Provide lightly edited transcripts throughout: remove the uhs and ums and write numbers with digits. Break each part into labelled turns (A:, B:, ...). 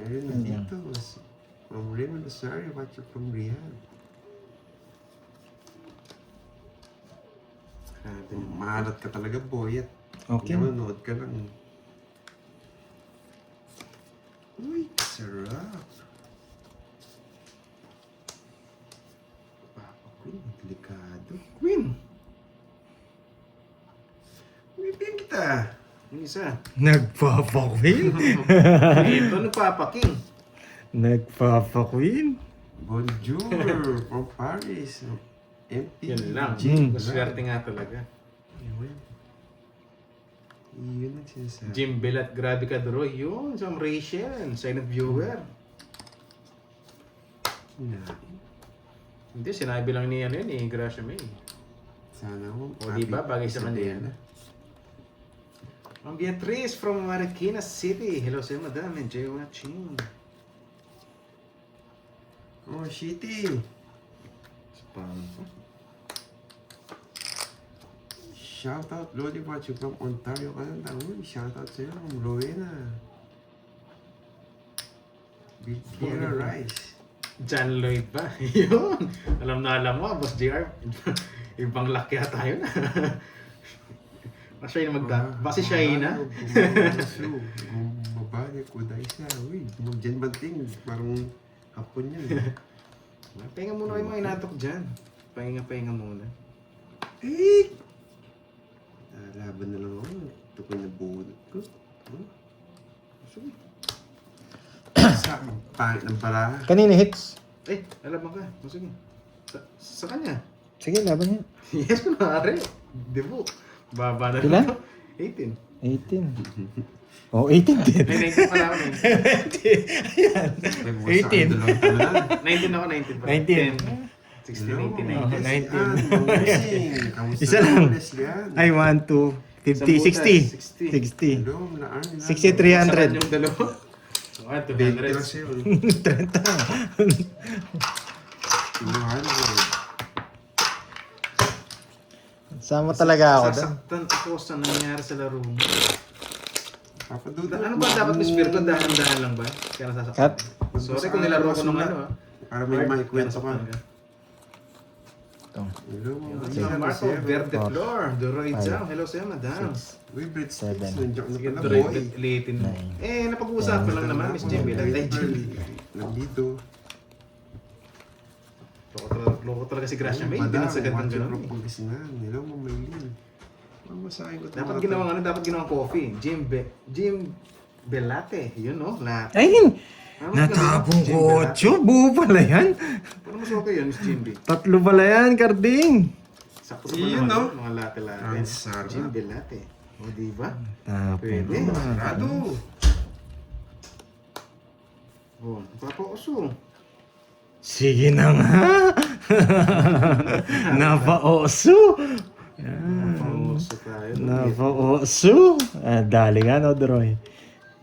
A: Ayun, nandito. From Raymond Rosario, watcher from Riyadh. Maalat ka talaga, boy. At
B: Okay.
A: nanonood ka lang. Uy, sarap. Papa Queen, delikado.
C: Queen.
A: Bibigyan kita.
C: Yung isa.
B: Nagpapa-queen?
C: Ito, nagpapaking.
B: Nagpapa-queen?
A: Bonjour from Paris. MP.
C: Yan lang. Maswerte nga talaga.
A: Yun ang sinasabi.
C: Jim Belat, grabe ka, Dro. Yun, some Rachel, silent viewer. Hindi, sinabi lang ni ano yun, ni Gracia May.
A: Sana mo.
C: O diba, bagay sa kanya yan. Ang Beatrice from Marikina City. Hello sa'yo, madam. Enjoy watching.
A: Oh, shitty.
C: Spam.
A: Shoutout, Lodi watching from Ontario, Canada. Uy, shoutout sa'yo, Rowena. Big Kira Rice.
C: John Lloyd ba? Yun. Alam mo, Boss JR. Ibang laki yata yun. Siya yung base siya yun na.
A: Mabalik ko dahil siya. Uy, Jen Banting. Parang hapon yan.
C: Pahinga muna kayo mga inatok dyan. Pahinga muna.
A: Eh! Laban na lang ako. Ito ko na bunot ko. Sa pangit ng para.
B: Kanina hits.
C: Alam mo ka. Sige. Sa kanya.
B: Sige, laban niya.
C: Yes, kunwari. Debo. Baba na
B: Ilan?
C: 18.
B: 18. Oh, 18 din.
C: Ay, 19 pala ako.
B: 18.
C: 19 ako, 19 pala.
B: 19.
C: 16, 18, 19.
B: Isa lang. Ay, 1, 2, 50, 60. 60.
A: Hello, laan nila.
B: 60, 300.
C: Yung dalawa. So,
A: 20 lang
C: 200.
A: siya.
B: 30.
A: Tinuhan ako.
B: Sama talaga ako doon.
C: Sasaktan ako sa nangyari sa laro mo.
A: Papaduda.
C: Ano ba dapat Miss Virgo? Dahan-dahan lang ba? Kaya nasasaktan.
B: Cut.
C: Sorry kung nilaro ko nung ano.
A: Para may maikwento ka.
B: Ito.
A: Hello,
C: Yung Marco Verde Flor. Duroy Jam. Hello sa'yo, madam.
A: Uy, Brett
B: Seven.
A: Sticks. Nandiyan
C: Sige,
A: na pala,
C: Duroy
A: boy.
C: ulitin mo.
B: Nine.
C: Napag-uusapan lang naman, Miss Jimmy. Ay, Jimmy.
A: Nandito.
C: Loko talaga si Gracia May. Hindi nagsagad ng gano'n.
A: Hello, Mamaylin. Mamasahin ko.
C: Dapat ginawang coffee. Jim Belate. Yun, no? Latte.
B: Ayun!
C: Ano,
B: Natapong
C: Jim
B: ko.
C: Belate.
B: Buo pala yan.
C: Pero mas okay yun, Miss Jimby.
B: 3 pala yan, Karding.
C: Sakto
A: Yun,
C: naman,
A: no?
C: mga latte-latte.
A: Ang sarap.
C: Jim Belate. O, diba?
B: Tapong.
C: Pwede.
A: Sarado.
C: O, papauso.
B: Sige na nga. Napauso.
C: Papauso tayo.
B: Napauso. Dali nga, no, Droy?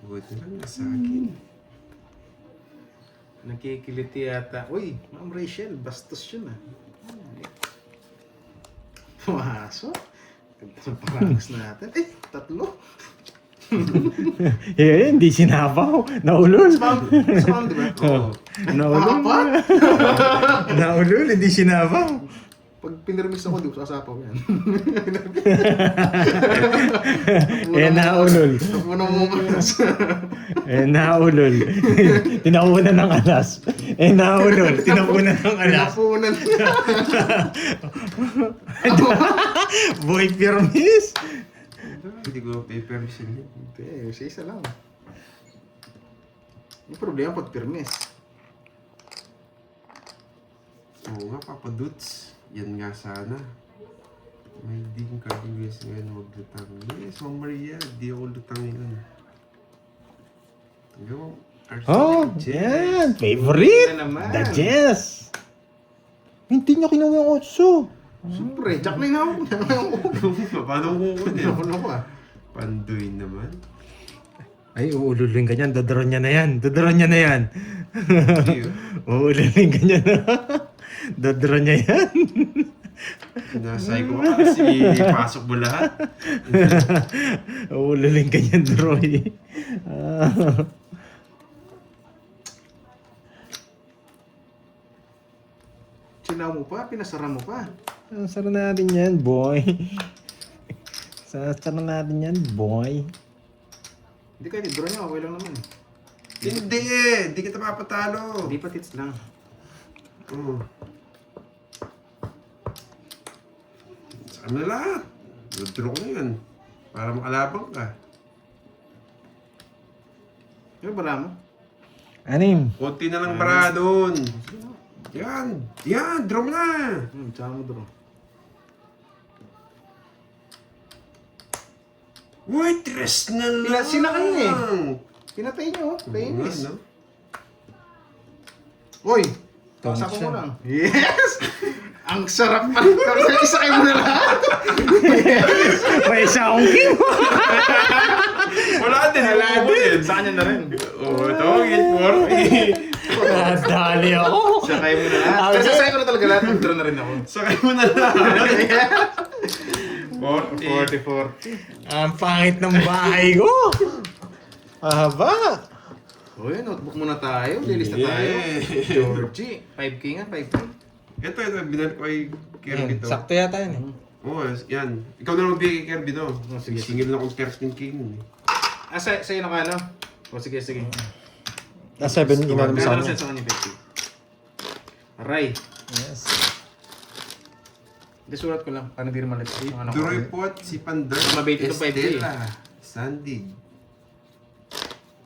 A: Buti lang nasa akin.
C: Nakikiliti yata. Uy, Ma'am Rachel, bastos yun ah. Pumasok. Parangos natin. 3.
B: Hindi sinabaw. Naulol.
C: Spam, di ba?
A: Oo.
B: Naulol.
C: Apat?
B: Naulol, hindi sinabaw.
C: Pag pinirmis ako, di ko sasapaw yan.
B: Naulol.
C: Tapunang mo manas.
B: Naulol. Tinapunan ng alas. Naulol. Tinapunan ng alas.
C: Tapunan.
B: Boy Pirmis.
A: Hindi ko pay-permission yun.
C: Hindi, isa lang. Yung problema pag pirmis.
A: Oo nga, Papa Dudes. Yan nga sana. May din cardiac ngayon maglutang. Yes, Ma'am Maria, di ako lutang yun. Go.
B: Oh, yan. Favorite.
C: Na naman.
B: The Jess. Hindi niya kinuha yung 8.
C: Siyempre, jack na yung
A: Paano ko kukunin?
C: Ano ko ah?
A: Pandoy naman.
B: Ay, uululing ka niyan. Dadaron niya na yan. Dadaron niya na yan.
A: Hindi yun.
B: Uululing ka niya na. Dadaron niya yan.
A: Nasay ko kasi pasok mo lahat.
B: Uululing ka niyan, Droy.
C: Sinaw mo pa, pinasara mo pa.
B: Sasara natin yan, boy. Sasara natin yan, boy.
C: Hindi kahit i-draw niya, okay lang naman.
A: Hindi kita mapatalo.
C: Hindi pa tits lang.
A: Oo. Sa na lahat. Draw ko yan. Para makalabang ka.
C: Yung bara mo?
B: Anim.
A: Konti na lang bara doon. Yan. Yan. Draw mo na.
C: Tsaka mo draw.
A: Uy, tres na lang.
C: Pinasina kayo eh. Pinatay niyo, Painis.
A: No?
C: Uy!
B: Tama
C: Pasako
B: siya.
C: mo lang. Yes! Ang sarap pa. Tapos isa kayo mo na lahat.
B: May isa akong king.
A: Wala din.
C: Wala din. Sa kanya na rin.
A: Oo, ito. Gate 4.
B: Nadali ako.
C: Sa kayo mo na lahat. Pero sasakay ko na talaga lahat. Mag-draw na rin ako.
A: Sakay mo na lang. 40.
C: 40.
B: Ang pangit ng bahay ko. Haba.
C: Uy, notebook muna tayo. Lilista tayo. Georgie. 5K nga, 5K.
A: Ito. Binalik ko kay Kirby to.
B: Sakto yata yun eh.
A: Oo, yan. Ikaw na lang magbigay kay Kirby to.
C: Sige.
A: Singil na akong 13K nun eh.
C: Ah, sa'yo na ka, no? O, sige.
B: 7 inanong sa
C: Meron
B: kanya.
C: sa kanya, 50. Aray.
B: Yes.
C: Hindi, sulat ko lang. Para hindi naman left. Ano ko?
A: Duroy Pot, si Pander,
C: Mabait ito, 5K.
A: Estela, Sandig.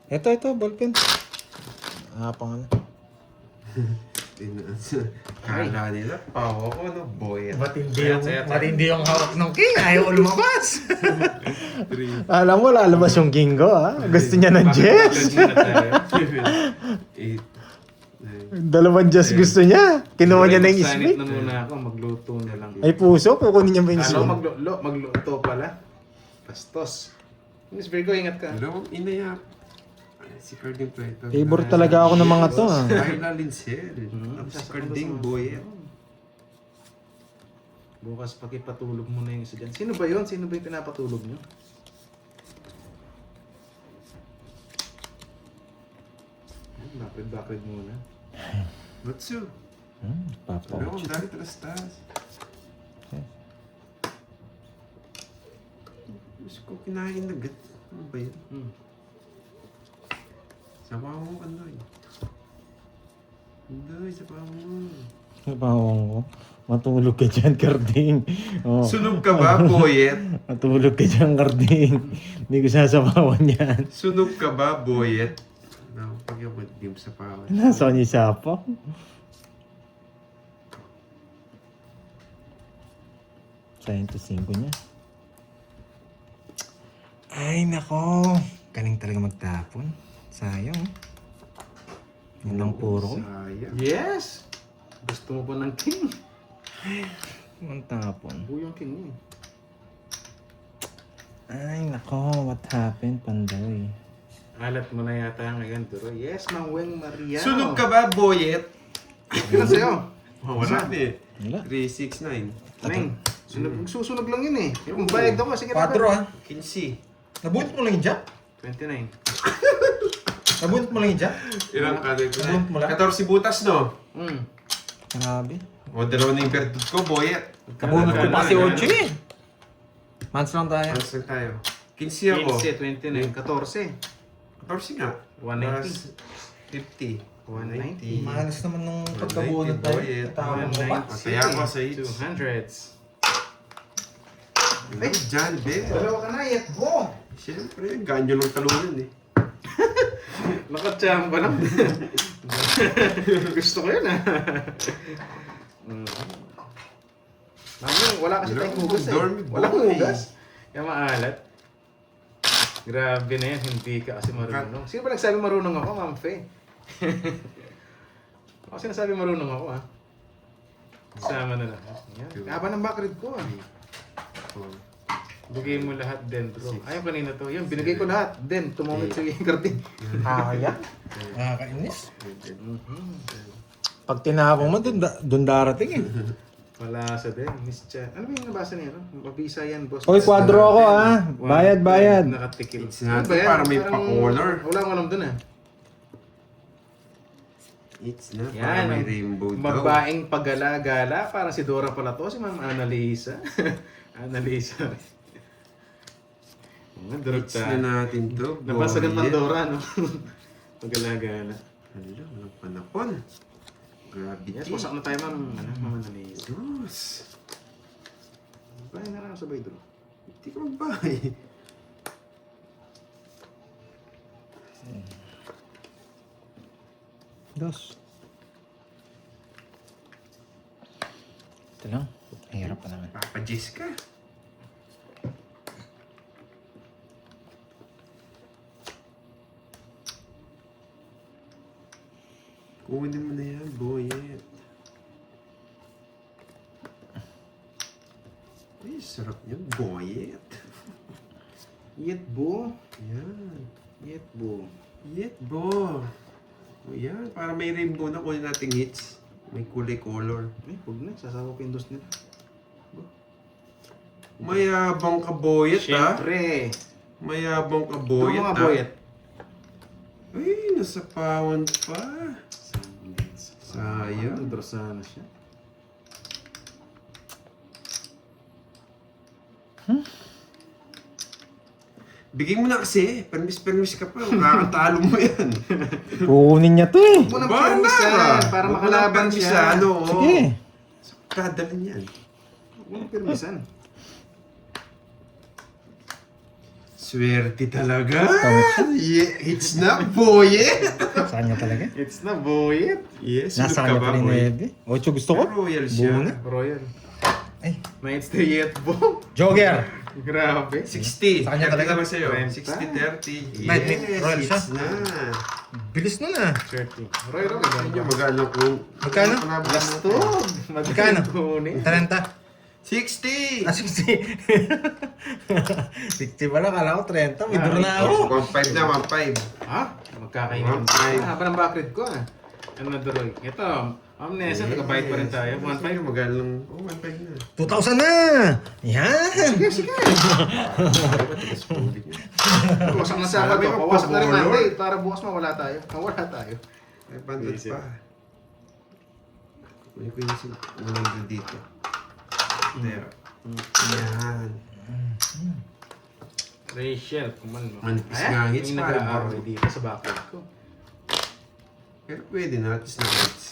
B: Ito, ballpen. Pang ano.
A: Kala nila, pawa ko, no? Boy.
B: Matindi yung hawak ng king. Ayaw lumabas. Alam mo, lalabas yung king ko, ha? Gusto niya ng Jess.
A: 8, 9.
B: Dalawang Jess gusto niya. Kinuha niya na yung
C: Sanit
B: Smith.
C: na muna ako. Magluto na lang.
B: Ay puso, kukunin niya ba yung
C: Ano,
B: Smith?
C: magluto pala. Bastos. Miss Virgo, ingat ka.
A: Dalawang inayap. Si Carding Preto.
B: Favorite talaga ako ng mga to, ha?
A: Carla Lincel. Si Carding Boyet.
C: Bukas pakipatulog mo na yung isa dyan. Sino ba yun? Sino ba yung pinapatulog nyo? Bakrid muna.
A: Matsu.
B: Papa.
A: Pero ang dami trastas. Gusto ko kinain na gat. Ano ba yun? Sabaw mo, Andoy. Andoy, sabaw mo.
B: Bawang ko. Matulog ka dyan, Karding. Oh.
A: Sunog ka ba, Boyet?
B: Matulog ka dyan, Karding. Hindi ko sasabawan yan.
A: Sunog ka ba, Boyet? No, pag yung dim sa pawan.
B: Nasa kanya sapo. Sayang to 5 niya. Ay, nako. Galing talaga magtapon. Sayang. Yun lang puro ko.
A: Sayang.
C: Yes! Gusto mo ba ng king?
B: Ang tapon.
C: Buyong king niya.
B: Ay, nako. What happened, Pandoy?
C: Alat mo na yata ngayon, Duro. Yes, Mang Weng Mariano.
A: Sunog ka ba, Boyet?
C: Kailan sa'yo?
A: Oh, wala na eh.
B: Wala.
A: 369.
C: Neng, susunog lang yun eh. Yung bayad ako, sige
B: 4 ha.
A: 15.
B: Nabunot mo lang yung jack?
C: 29.
B: Nabunot mo lang yung jack?
A: Ilang ka na?
B: Nabunot mo lang?
A: 14 butas, no?
B: Grabe.
A: O, dalawa na yung verdut ko, Boyet.
B: Nabunot ko pa si Ochi eh. Months lang tayo.
A: Tapos lang tayo. 15 ako.
C: 15, 29, 14.
A: 14 nga.
C: 190.
A: Plus 50.
C: 190.
B: Mahalas naman nung
A: 190,
B: pagkabunot tayo.
A: Boyet.
B: Tawag mo ba?
A: Kaya ako sa hits.
C: 200s.
A: Ay, John Bell.
C: Dalawa ka na, yet mo.
A: Siyempre, ganyo lang talunan eh.
C: Nakatsamba lang. Gusto ko yun ah. Wala kasi tayong hugas eh. Walang hugas. Kaya maalat. Grabe na yan, hindi ka kasi marunong. Sino ba nagsabi marunong ako, Ma'am Faye? Ako sinasabi marunong ako ah. Sama na lang. Yan. Haba ng backread ko ah. Bigay mo lahat din, bro. Ayaw kanina to. Yun, binigay ko lahat. Then, tumamit sa karting.
B: Kaya? Nakakainis. Pag tinapong mo, dun darating eh.
C: Wala sa din. Miss Chan. Ano ba yung nabasa niya? No? Mabisa yan, boss.
B: Hoy, kwadro ako ah. Bayad.
C: Nakatikil.
A: It's not para may pa-color.
C: Wala akong alam dun ah.
A: It's na,
C: Yan,
A: para may
C: ang
A: rainbow daw.
C: babaeng paggala-gala. Parang si Dora pala to, si Ma'am Annalisa. Annalisa.
A: Hits na natin to.
C: Napasagan ng
A: Boyet.
C: Dora, no? Paggala-gala.
A: Hala, walang panapon. Gravity.
C: Yes, wasak na tayo, Ma'am Annalisa.
A: Diyos.
C: Bahay na lang sabay, Dora.
A: Hindi ka magbahay.
B: Dos. Ito lang. Ang hirap pa naman.
A: Papa-Jis ka. Kunin mo na yan, Boyet. Ay, sarap yan, Boyet.
C: Yet, bo.
A: Yan.
C: Yet, bo.
A: Yet, bo. O yan, para may rainbow na kunin nating hits. May kulay color.
C: Eh, huwag na. Sasawa ko yung dos nila.
A: Mayabang ka, Boyet, ha?
C: Siyempre.
A: Mayabang ka,
C: Ito
A: Boyet,
C: mga
A: ha?
C: boyet.
A: Ay, nasa pawan pa. Sayang.
C: Nagdrasa na siya.
A: Bigyan mo na kasi. Permis ka pa. Kakatalo mo yan.
B: Kukunin niya to eh.
C: Huwag mo nang
A: Bahala
C: permisan
A: ka.
C: para
A: Huwag mo
C: makalaban
A: nang
C: siya.
A: permisan, oo.
B: Sige.
A: Kadalin yan.
C: Huwag mo nang permisan.
A: Swerte talaga.
B: Tawag siya.
A: Yeah, it's not Boyet.
B: Saan niya talaga?
C: It's na boyet.
A: Yes,
B: Nasa
A: look ka
B: kanya
A: ba,
B: pa rin
A: Boy?
B: na Eddie. 8 gusto ko.
A: Royal siya.
B: Buo na.
C: Royal.
B: Ay.
C: May it's the yet bo.
B: Jogger.
C: Grabe.
A: 60.
B: Sa kanya talaga.
A: naman sa'yo.
C: 30.
A: 60-30.
B: Mate,
A: Yes,
B: Royal siya.
A: it's na.
B: Bilis nun ah.
C: 30. Royal.
A: Medyo magano kung...
B: Magkano?
C: Bastog.
B: Magkano?
C: Kunin.
B: 30.
A: 60!
B: Ah, 60. 60 pala, kala ko 30. May duro na ako.
A: 1.5 na, 1.5.
C: Ha? Magkakainan. Haba ng backread ko ah. Ano na Doroy? Ito. Nesa, nagkabayad pa rin tayo. 1.5.
A: Magano lang. Oh, 1.5 na.
B: 2,000 na! Yan!
C: Sige.
A: Tigas pulit niya.
C: Wasak na sa
A: Sabi
C: to.
A: mo,
C: Pawasak na rin
A: pa-color.
C: Monday. Para bukas mawala tayo. Mawala tayo.
A: May bandot
C: Isip.
A: pa. Kunin ko yung 100 dito. There. Yan.
C: Rachel, kumalma.
A: Manipis nga ang hits,
C: Yung
A: pare,
C: nag-aaroy
A: bro.
C: dito sa backread ko. Pero
A: Pwede na, at least na hits.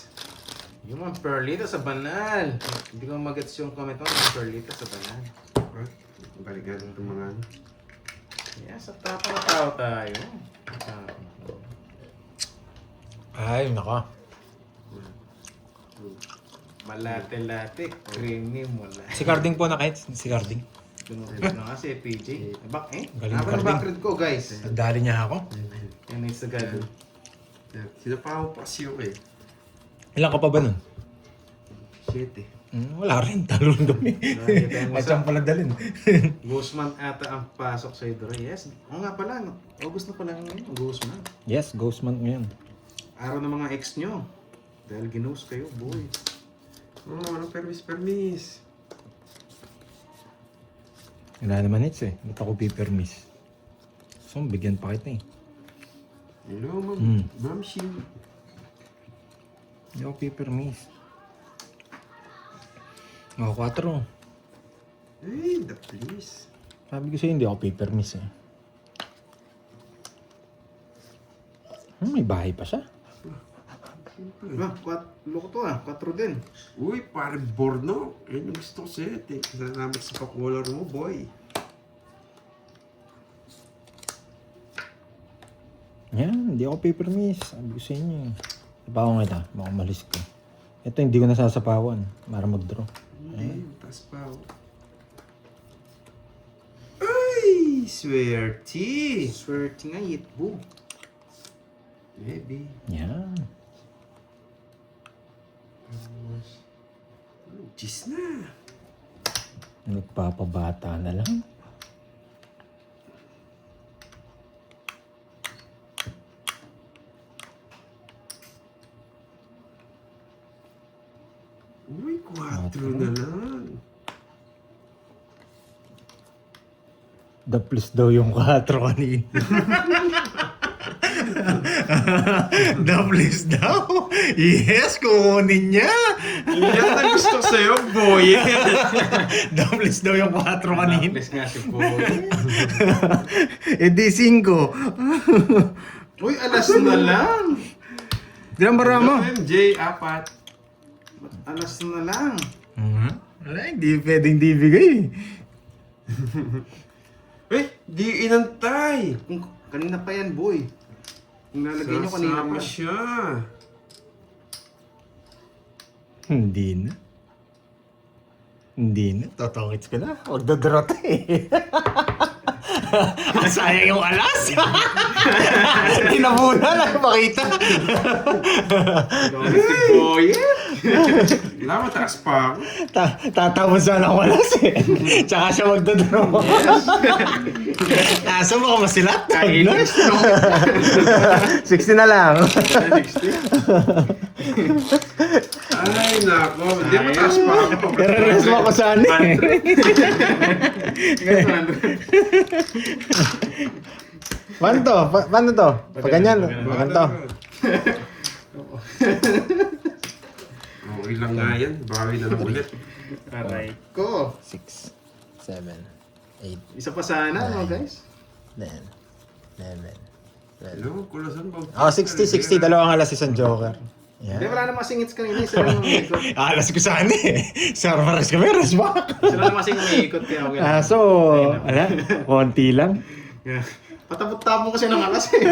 C: yung mga perlita sa banal. Hindi ko magets yung comment mo. Yung perlita sa banal.
A: Balikan itong mga ano.
C: Yes, sa tapa na tao tayo.
B: Ay, naka.
C: Malate-late, creamy mula.
B: Si Carding po na kahit. Si Carding.
C: Tunod na nga si PJ. Back eh?
B: Galing
C: Haba ng
B: Carding.
C: backread ko guys.
B: Nagdali niya ako.
C: Yan is the god.
A: Sinapaw pa siyo eh.
B: Ilan ka pa ba nun?
A: 7.
B: Wala rin. Talo rin kami.
C: Nakikita mo
B: At siyang
C: sa
B: pala dalhin.
C: Guzman ata ang pasok sa Idro. Yes. Oo nga pala. No? August na pala ngayon. Guzman.
B: Yes, ghost month ngayon.
C: Araw ng mga ex nyo. Dahil ginos kayo, boy.
A: Oo, walang permis.
B: Wala naman hits eh. Ba't ako pipermis? So, bigyan pa kita eh.
A: Hello, ma'am.
B: Hmm.
A: Ma'am, she...
B: Hindi ako pipermis. Ako 4.
A: Hey, the please.
B: Sabi ko sa'yo, hindi ako pipermis eh. May bahay pa siya.
C: Loko to ah. 4 din.
A: Uy, pare Borno. Ayun yung gusto ko sa'yo. Salamat sa pa-color mo, boy.
B: Yan, hindi ako pipermis. Sabi ko sa inyo eh. Sapawan kita, baka malis ko. Ito, hindi ko nasasapawan para mag-draw.
A: Hindi, taas pa ako. Ay, swerte.
C: Swerte nga, yitbo.
A: Maybe.
B: Yan.
A: Cheese na.
B: Nagpapabata na lang.
A: Uy, 4 na lang.
B: The plus daw yung 4 kanina. Doubles daw. Yes, kukunin niya.
A: Yan ang gusto ko sa'yo, boy.
B: Doubles daw yung 4 kanina.
C: Please nga si Boy.
B: Eh di 5.
C: Uy, alas na lang.
B: Diyan ba mo?
A: MJ, 4.
C: Alas na lang.
B: Wala, hindi pwedeng dibigay.
A: Di inantay.
C: Kanina pa yan, Boy. Kung nalagay nyo kanina
A: Sasama
C: pa.
A: siya.
B: Hindi na. Hindi na. Totongits ko na. Huwag dadrot eh. Sayang yung alas. Hindi na muna nakapakita.
C: Si Boy.
A: Wala, mataas pa ako.
B: Tatapos sana ako alas eh. Tsaka siya magdadraw. Kaso baka masilat.
C: Kainis.
B: 60 na lang.
C: 60.
A: Ay, nako. Hindi, mataas pa ako.
B: Pero-res mo ako sana eh. Paano to? Paano to? Pag ganyan. Ganito.
A: Okay lang nga yan. Bawi na lang ulit.
C: Aray ko.
B: 6, 7, 8,
C: Isa pa sana, no, guys?
B: 10, 11, 12.
A: Hello, kulasan ba?
B: Oh, 60, 60. Dalawang alas, isang joker.
C: Hindi,
B: Yan.
C: wala namang singits kanina. Isa lang yung umiikot.
B: Alas ko sana eh. Sarvares kami, resback.
C: Isa lang namang umiikot. Kaya okay lang.
B: So, ala, konti lang.
C: Yeah. Patapot-tapon kasi ng alas eh.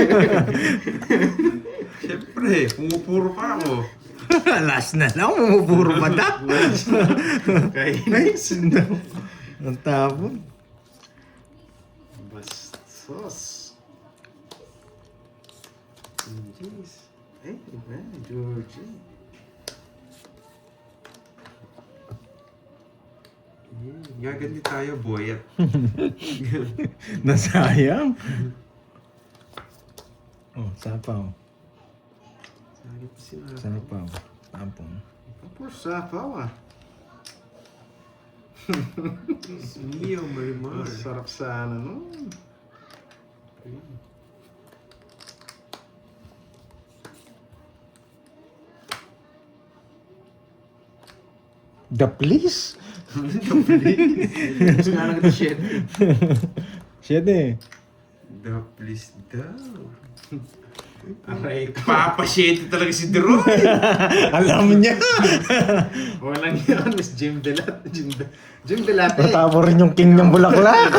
A: Siyempre, pumupuro pa ako.
B: Alas na lang, pumupuro pa na.
C: Kainis.
B: Ang tapon.
C: Bastos.
A: Jeez.
C: Eh, iba. Georgie.
A: Gaganti tayo, boy.
B: Nasayang. Oh, sapaw.
A: Sabi pa sila.
B: Sapaw. Tampong.
C: Puro sapaw ah.
A: Mio, Marimar.
C: Sarap sana nun.
B: The police?
C: Gusto nga lang ito shit.
B: Shit eh.
A: The please daw.
C: Aray ko.
A: Papasyente talaga si Deroy.
B: Alam niya.
C: Walang yun. Miss Jim Delat. Jim Delate.
B: Matapos rin yung king ng bulaklak.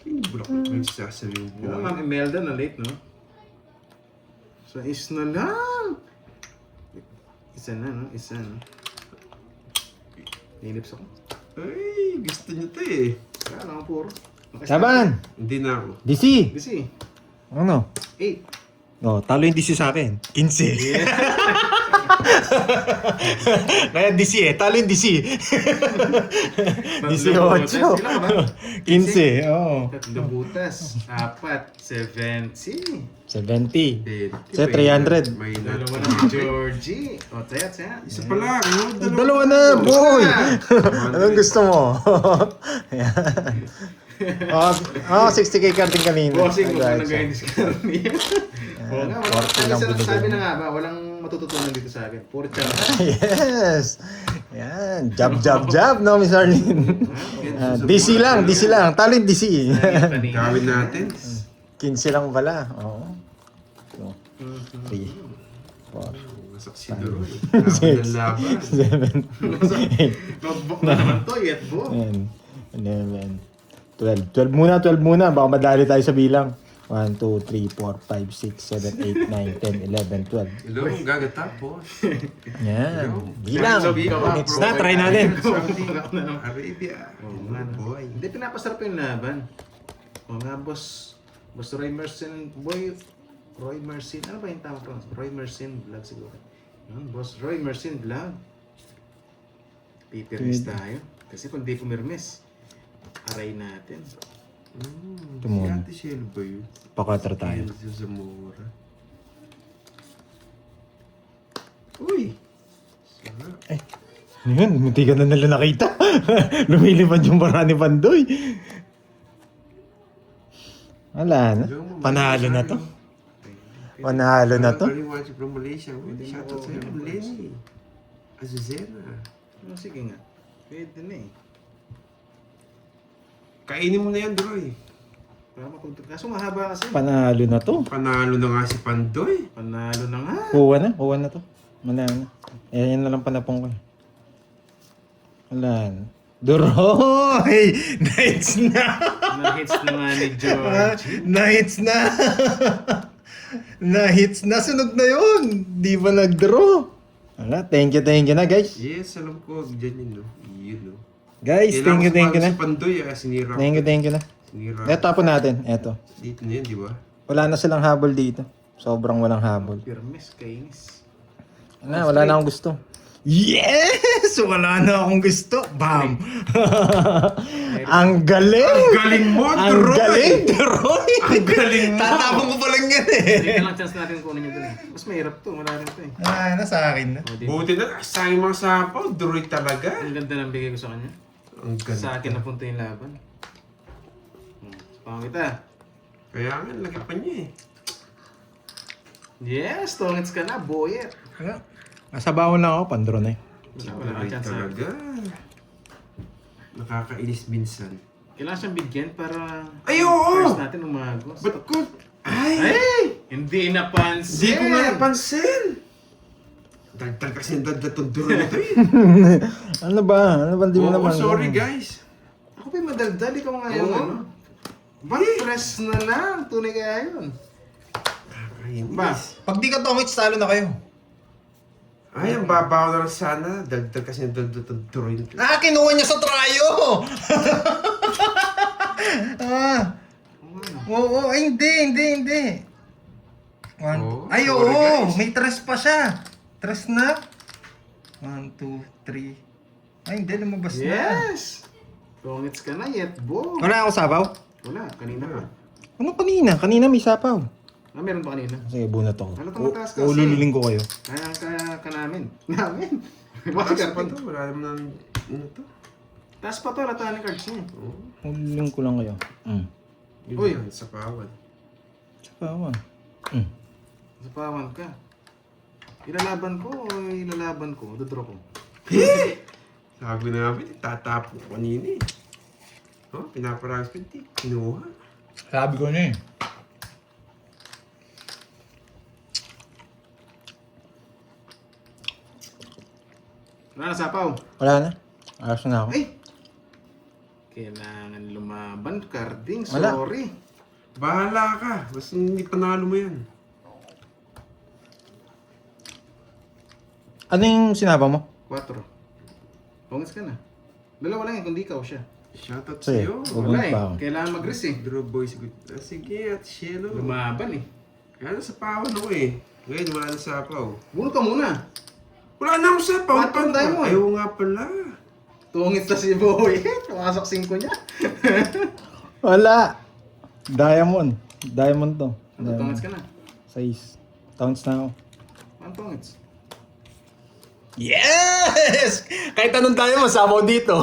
A: Yung bulak yung sasabi yung
C: Ano,
A: boy.
C: Ma'am Imelda na late, no? Sa is na lang. Isa na, no? Isa, no? Nilips ako.
A: Ay, gusto niyo to eh.
C: Kaya lang, puro.
B: Saban!
A: Hindi na ako.
B: DC!
C: Busy.
B: Ano?
C: 8.
B: Oh, talo yung DC sa akin. 15. Kaya DC eh. Talo yung DC. 18. 15. Oo.
C: Tatlo butas. 4. 70.
B: 70.
A: Eh,
B: Sa 300.
A: May
C: Dalawa na si Georgie. O, taya.
A: Isa pa lang. No?
B: Dalawa na, boy! Anong gusto mo? Yan. Oh, 60k card din kanina.
C: Bossing, huwag
B: Ay,
C: mo nagayin discount niya. Oo nga,
B: Forty lang binigay
C: sabi
B: mo.
C: na nga ba, walang matututunan dito sa akin. Puro charot.
B: Yes! Yan. Jab, no, Miss Arlene? DC lang. Talo yung DC.
A: Gawin natin.
B: 15 lang pala. Oo. 2, 3, 4,
A: Masak si Deroy. Laban ng laban.
B: 7, 8,
C: Notebook na naman to, yet bo.
B: 10, 11, 12. 12 muna. Baka madali tayo sa bilang. 1, 2, 3, 4, 5, 6, 7, 8, 9, 10, 11, 12.
A: Hello, gagatapos.
B: Yan. Bilang.
A: Hello.
B: Next na, try natin.
A: Saudi Arabia.
C: Oo
A: Hello,
C: nga.
A: boy.
C: Hindi, pinapasarap yung laban. O nga, boss. Boss Roy Mersin. Roy Mersin. Ano ba yung tama pronounce? Roy Mersin Vlog siguro. Boss Roy Mersin Vlog. Pipirmis tayo. Kasi kung di pumirmis, aray natin.
A: Si
B: Tumon.
A: Ate Shell ba yun?
B: Pakatra tayo.
A: Sa Zamora. Uy! Sarap.
B: Yan, munti ka na nila nakita. Lumilipad yung bara ni Pandoy. Wala na. Panalo na to. Panalo na to.
A: Galing watching from Malaysia. Shoutout sa'yo, Lenny. Azucena.
C: Oh, sige nga. Pwede na eh.
A: Kainin mo na yan, Droy.
C: Para mapagtag. Kaso mahaba kasi.
B: Panalo na to.
A: Panalo na nga si Pandoy.
C: Panalo na nga.
B: Kuha na to. Wala na. Yan na lang panapong ko. Wala na. Duroy! Nights na!
C: Na-hits na nga ni George.
B: Nights na! Na-hits na. Sunod na yun. Di ba nag-draw? Wala. Thank you na guys.
A: Yes, alam ko. Diyan yun, no? Yun, no?
B: Guys, thank you
A: Kailangan
B: na.
A: si Pandoy, sinira.
B: Thank you na.
A: Sinira.
B: Eto tapon natin. Eto.
A: Dito na yun, di ba?
B: Wala na silang habol dito. Sobrang walang habol.
C: Pirmes, kainis.
B: Wala na akong gusto. Yes! Wala na akong gusto. Bam! Ang galing!
A: Ang galing mo,
B: Ang
A: Droy!
B: galing, Droy!
A: Ang galing mo!
B: Tatapon ko pa lang yan eh.
C: Hindi na lang chance natin kunin yung dun eh. Mas mahirap to, malalim to eh.
B: Nasa akin na.
C: O, di ba?
A: Buti na, sa aking mga sapaw, Droy talaga.
C: Ang ganda ng bigay ko sa kanya.
A: Ang ganda.
C: Sa akin napunta yung laban. Pangit ah.
A: Kaya nga, lagi pa niya eh.
C: Yes, tongits ka na, boyet.
B: Nasabawan na ako, pandro na eh.
C: Wala kang
A: Droy
C: chance.
A: talaga. Nakakainis minsan.
C: Kailangan siyang bigyan para
A: Ay, oo!
C: first natin umagos.
A: Ba't ko? Ay!
C: Ay! Hindi napansin!
A: Hindi ko nga napansin! Dagdag kasi ang dagdag itong Droy na ito eh.
B: Ano ba? Di mo
A: Oo,
B: naman.
A: sorry guys.
C: Ako pa yung madaldal, ikaw nga yung
A: Oo.
C: ano. Ba't press na lang? Tunay kaya yun.
A: Nakakainis.
C: Ba?
B: Pag di ka tongits, talo na kayo.
A: Ay, ang babaw na lang sana. Dagdag kasi ang dagdag itong Droy na ito.
B: Kinuha niya sa tryo! Oo, ay hindi.
A: Oo,
B: Ay,
A: sorry,
B: oo,
A: guys.
B: may tres pa siya. Tres na. 1, 2, 3. Ay, hindi, lumabas na.
C: Yes! Tongits ka na, yet bo.
B: Wala ako sabaw?
C: Wala, kanina pa.
B: Ano kanina? Kanina may sapaw.
C: Ah, meron pa kanina.
B: Sige, bunot ako.
C: Ano tumataas kasi?
B: Ulululing ko kayo.
C: Kaya ka namin. Namin?
A: Bakit
C: Bakit
A: pa ito? Wala naman ng... Ano to?
C: Taas pa to, lataan ng cards niya.
A: Oo.
B: Ulululing ko lang kayo.
A: Yun
C: Uy.
A: yan, sa pawan.
B: Sapawan.
C: Sapawan ka. Ilalaban ko o ilalaban ko? Dodro ko.
A: Sabi na namin, tatapo ko kanina eh. Oh, pinaparagos ko, hindi. Kinuha.
B: Sabi ko na eh.
C: Wala na sapaw.
B: Wala na. Ayos na ako.
C: Ay! Kailangan lumaban, carding.
B: Wala.
C: Sorry.
A: Bahala ka. Basta hindi panalo mo yan.
B: Ano yung sinaba mo?
C: 4. Tongits ka na. Dalawa lang yan, kundi ikaw siya.
A: Shoutout
B: Sige.
A: sa'yo.
B: Huwag
C: Wala
B: pa ako.
C: eh. Kailangan mag-risk eh.
A: Draw boys good. Sige, at Shelo.
C: Lumaban eh.
A: Kaya nasa pawan ako eh. Ngayon wala na sapaw.
C: Bunot ka muna.
A: Wala na akong sapaw.
C: Patong tayo mo eh.
A: Ayaw nga pala.
C: Tungit na si Boy. Pumasok 5 niya.
B: Wala. Diamond. Diamond to.
C: Ano, tungits ka na?
B: 6. Towns na ako.
C: Ano tungits?
B: Yes! Kahit anong tayo, masabaw dito.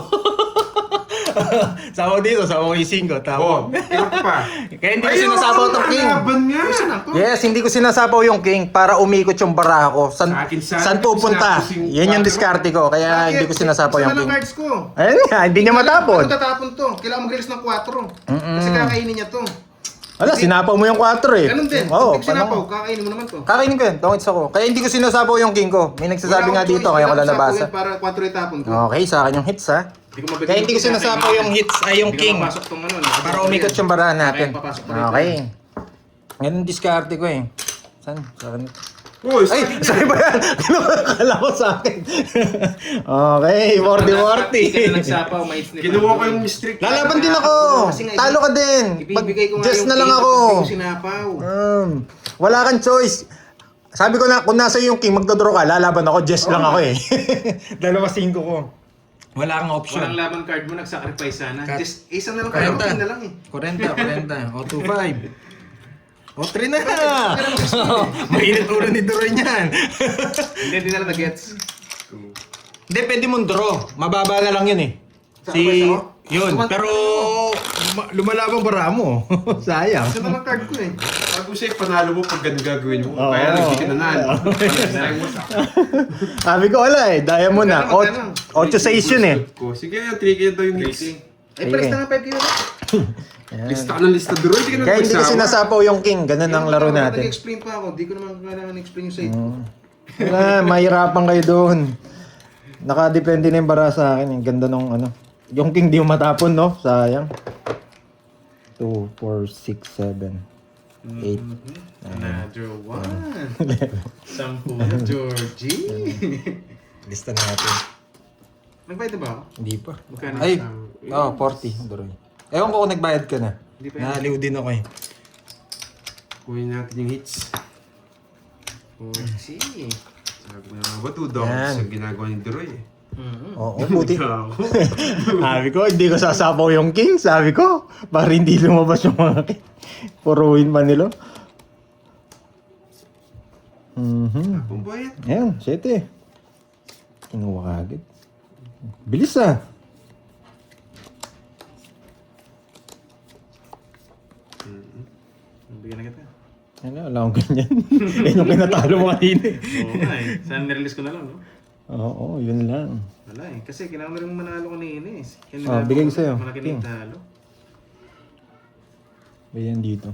B: Sabaw dito, sabaw yung 5.
A: Oh,
B: Tama.
A: iwan ko pa.
B: Kaya hindi ko sinasabaw tong king.
A: Laban nga.
C: Isa lang to.
B: Yes, hindi ko sinasabaw yung king para umikot yung bara ko.
A: Sa akin, sana
B: Saan pupunta?
A: sinapos yung
B: Yan yung
A: quadro.
B: diskarte ko. Kaya hindi ko sinasabaw yung
C: Isa na lang
B: king.
C: cards ko.
B: Ayun nga, hindi niya matapon.
C: Ano tatapon to? Kailangan mag-release ng 4. Kasi kakainin niya to.
B: Wala, sinapaw mo yung 4 eh.
C: Ganun din.
B: Oo,
C: Pag sinapaw,
B: paano?
C: kakainin mo naman to.
B: Kakainin ko yun, tongits ako. Kaya hindi ko sinasabaw yung king ko. May nagsasabi
C: Wala
B: nga
C: akong
B: dito,
C: choice.
B: kaya ko
C: Kailangan
B: lalabasa.
C: sapawin Para 4 itapon ko.
B: Okay, sa akin yung hits ha.
C: Hindi ko mabigyan
B: Kaya hindi ko
C: yung
B: sinasapaw yung hits ay yung
C: Hindi
B: king.
C: ka mapasok tong ano.
B: Para umikot yung barahan natin.
C: Kaya papasok pa rito.
B: Okay. Ganun diskarte ko eh. Saan? Sa akin.
A: Uy,
B: Ay! Sorry ba yan? Kala ko sa akin. Okay, 40-40.
C: Hindi ka na nagsapaw, may hits ni
A: kinuha ko
C: Pandoy.
A: yung mistake.
B: Lalaban din ako!
C: Kasi nga,
B: Talo ka din!
C: Ibibigay ko nga
B: Just
C: yung
B: na lang
C: king,
B: ako!
C: hindi ko sinapaw.
B: Wala kang choice. Sabi ko na, kung nasa yung king, magdodraw ka, lalaban ako, just lang ako eh. 2-5 ko. Wala kang option.
C: Walang laban card mo, nag-sacrifice sana.
B: Cut.
C: Just, isa na lang
B: Kaya
C: kayo,
B: ta.
C: king na lang eh.
B: 40. O, 2-5. O, 3 na! Mainit ulo ni Duroy niyan.
C: Hindi na lang na-gets.
B: Hindi, pwede mong draw. Mababa na lang yun eh.
C: Sacrifice ako?
B: Yun.
C: Tuwan-
B: Pero lumalabang bara mo. Sayang.
C: Ito naman card ko eh.
A: Bago siya panalo mo pag ganun gagawin mo.
B: Oo.
A: Kaya lang hindi ka nanalo.
B: Sabi ko wala eh. Daya mo na. 8-6 yun eh.
A: Sige, yung 3K daw yung hits.
C: Eh, palis na nga 5 kilo na.
A: Lista ka ng lista, Duro. Hindi ka na
B: Kaya hindi kasi
A: nagsawa.
B: nasapaw yung king. Ganun ang laro natin.
C: Nag-explain pa ako. Di ko naman kailangan explain yung side ko.
B: Wala, mahirapan kayo doon. Nakadepende na yung bara sa akin. Yung ganda nung ano. Yung king di mo matapon, no? Sayang. 2, 4, 6, 7, 8.
C: Another one. 10 na, Georgie.
B: Lista natin.
C: Nagbayad na ba ako?
B: Hindi pa.
C: Magkano?
B: Ay, 40. Duroy. Ewan ko kung nagbayad ka na.
C: Hindi pa yan.
B: Naaliw din ako eh.
A: Kunin natin yung hits.
C: 40.
A: Sabi ko na ba, 2 dogs yung ginagawa ni Duro eh.
B: Oo, puti.
A: Ako.
B: Sabi ko, hindi ko sasapaw yung king. Sabi ko, para hindi lumabas yung mga king. Puruin pa nila.
A: Kung bayat.
B: Ayan, 7. Kinuha ka agad. Bilis ah.
C: Bigyan na kita.
B: Ano, alam ko ganyan. Yan yung pinatalo mo kanina eh.
C: Oo nga eh. Sana nirelease ko na lang, no?
B: Oo, yun lang.
C: Wala eh. Kasi kailangan mo rin manalo kanina eh.
B: Oh, bigay ko sa'yo.
C: Malaki na
B: King.
C: yung talo.
B: Bayan dito.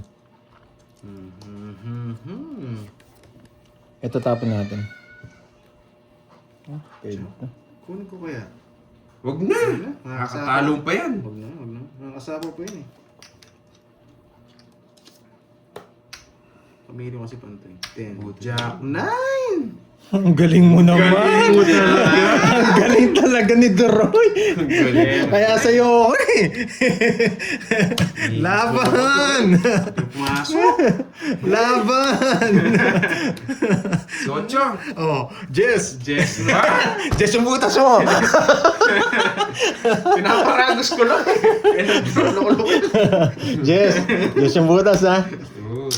C: Mhm.
B: Ito tapon natin. Pwede ito.
C: Kunin ko kaya.
A: Wag na. Nakakatalong pa yan.
C: Huwag na, huwag na. Nakakasapaw pa yun eh. Pamili ko kasi pantay. 10. Jack 9!
B: Ang galing mo naman! Ang galing talaga ni Doroy! Kaya sa'yo ako eh! Laban!
C: Pumasok!
B: Laban!
A: Socho.
B: Oh, Jess!
C: Jess na!
B: Jess yung butas mo!
C: Pinaparagos ko lang eh. Loko-loko.
B: Jess! Jess yung butas ha!
A: Oo.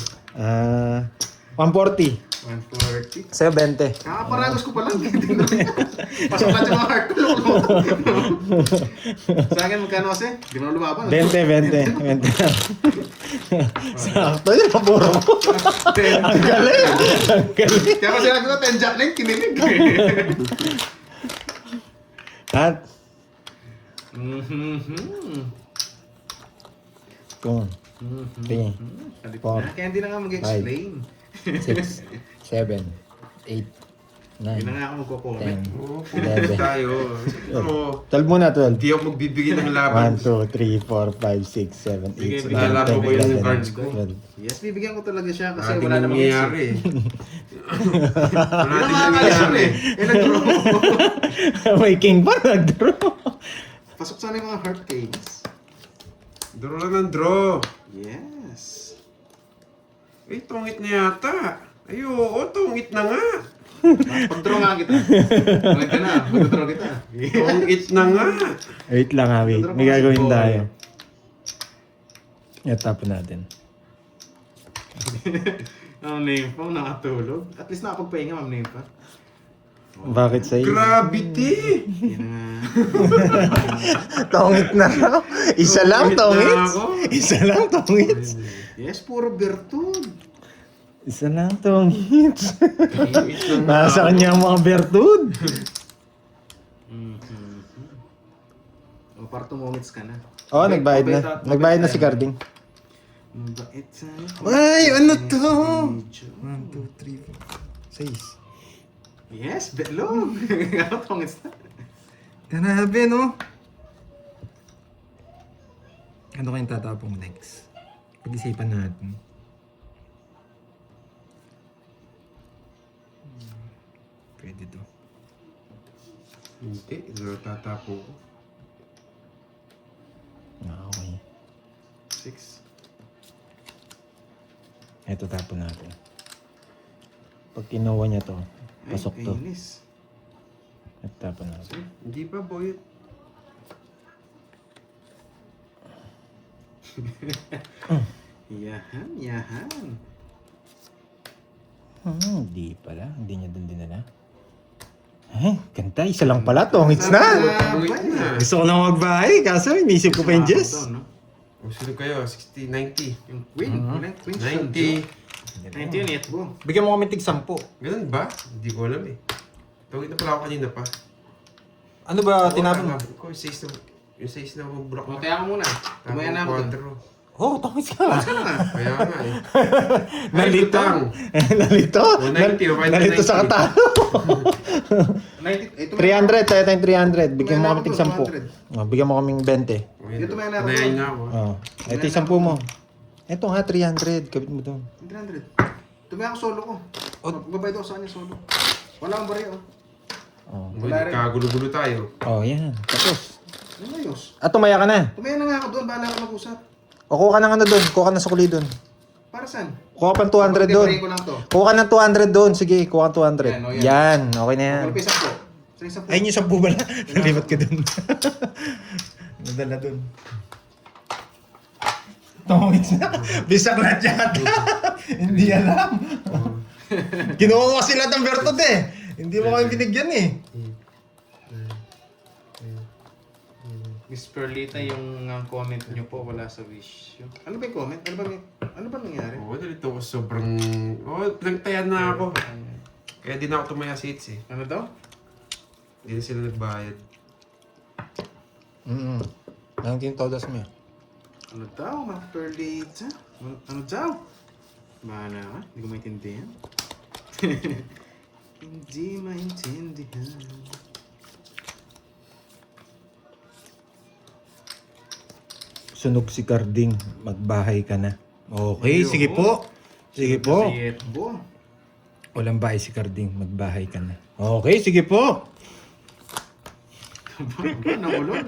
B: 140.
C: 140.
B: Sa'yo 20.
C: Kakaparagos ko pa lang. Pasok pa sa mga heart ko. Loko-loko. Sa akin, magkano kasi? Di mo na lumaban.
B: 20 lang. Sakto yun, paburo mo. Ang galing! Ang galing!
C: Kaya kasi sinabi ko, 10 Jack 9, kinilig.
B: At, kung, 3, Four.
C: Kaya hindi na nga mag-explain.
B: 6, 7, 8,
C: Hindi na
B: 9,
C: nga ako magko-comment.
B: 10.
A: Oo, pumunta tayo. Pero,
B: 12 muna, 12.
A: hindi ako magbibigay ng laban.
B: 1, 2, 3, 4, 5, 6, 7, 8, 9, 10,
A: Lalaban ko yung
B: 11,
A: cards ko.
B: 12.
C: Yes, bibigyan ko talaga siya kasi
A: Ating
C: wala namang
A: nangyayari eh. Wala
C: Wala
A: ating
C: makakalis yun
A: nangyayari.
C: eh. Nag-draw.
B: May king pa, nag-draw.
C: Pasok sana yung mga heart cakes.
A: Draw lang ng draw.
C: Yes.
A: Ay, tungit na yata. Ay, oo, tungit na nga.
C: Pag-draw nga kita. Tungit ka na. Mag-draw kita.
A: Tungit na nga.
B: Wait lang ha, wait. May gagawin tayo. Tapon natin.
C: Ang name pa, nakatulog. At least nakapagpahinga, ma'am name pa.
B: Bakit sa'yo?
A: Gravity!
C: Yan na nga.
B: Tongit na raw. Isa lang,
A: Tongit na
B: tongit.
A: ako.
B: Isa lang, tongit.
C: Yes, puro bertud.
B: Isa lang, tongit.
A: Tungit na nga.
B: Nasa kanya ang mga bertud.
C: O, para tumungits ka na.
B: Oo, nagbayad na. Nagbayad na si Carding.
C: Mabait sa'yo.
B: Ay, ano to? 1, 2, 3, 4, 6.
C: Yes, betlog. Ano tungits na?
B: Grabe, no? Ano kayong tatapong next? Pag-isipan natin. Pwede to.
A: Hindi, tatapo ko.
B: Okay.
C: 6.
B: Ito tapon natin. Pag kinuha niya to, pasok to.
C: Kainis.
B: Ito tapon natin.
A: Hindi pa, boy.
C: Yahan, yahan.
B: Hindi pala. Hindi niya dun dinala. Ganda. Isa lang pala. Tongits na.
A: Tungit na.
B: Gusto ko lang magbahay. Kaso inisip ko pa yung Jess.
A: O sino kayo? 60, 90.
C: Yung queen. Ilan? Queen
A: 90.
C: 90 yun, yetbo.
B: Bigyan mo kami tig 10.
A: Ganun ba? Hindi ko alam eh. Tawag na pala ako kanina pa.
B: Ano ba tinapon mo?
A: Ko, yung 6 na bulak
C: O, kaya ka muna. Tumaya na ako dun.
B: Oh, tangis ka.
C: Saan ka nga?
A: Kaya nga eh.
B: Nalito.
A: Ay,
B: Nalito?
A: O, 90, o, kahit
B: Nalito
A: 90.
B: sa katalo.
C: 90.
B: 300, tayo tayong 300. Bigyan mo kami tig 10.
C: Tumayan
B: Oh, bigyan mo kaming 20.
C: Dito may na ako.
A: Panayan nga ako.
B: Oh. Ito yung 10 mo. Ito nga, 300. Kapit mo doon.
C: 300. Tumaya ako solo ko. Magbabayad ako sa kanya solo. Wala akong bari, oh.
B: Oh.
C: Wala rin.
A: Kagulo-gulo tayo.
B: Oh, yan. Tapos.
C: Ano ayos?
B: At tumaya ka na.
C: Tumaya na nga ako doon. Bahala ka mag-usap.
B: O, kuha ka ng ano doon. Kuha ka ng sukli doon.
C: Para saan?
B: Kuha ka ng 200 doon.
C: Pagkabari ko lang to.
B: Kuha ka ng 200 doon. Sige, kuha ka ng 200.
C: Yan, oh, yan.
B: Yan. Okay na yan.
C: Malapis ako. Saan isa po?
B: Ayun yung 10 ba na? Nalipat ka doon. Nadala doon. Tongits na. Bisag na chat. Hindi alam. Kinuha ko kasi lahat ng Bertot eh. Hindi mo kami binigyan eh.
C: Miss Perlita, yung comment nyo po wala sa wish. Ano ba yung comment? Ano ba nangyari?
A: Oo, dito ko sobrang... Oo, nagtayan na ako. Kaya di na ako tumaya sa hits eh.
C: Ano daw?
A: Hindi na sila nagbayad.
B: 19,000 mo.
C: Ano daw, mga Perlita? Ano daw? Bahala ka? Hindi ko maintindihan. Hindi maintindihan.
B: Sunog si Carding. Magbahay ka na. Okay,
C: Ayun.
B: sige po. Sige po.
C: Si Etbo.
B: Walang bahay si Carding. Magbahay ka na. Okay, sige po.
C: Ba, nakulon?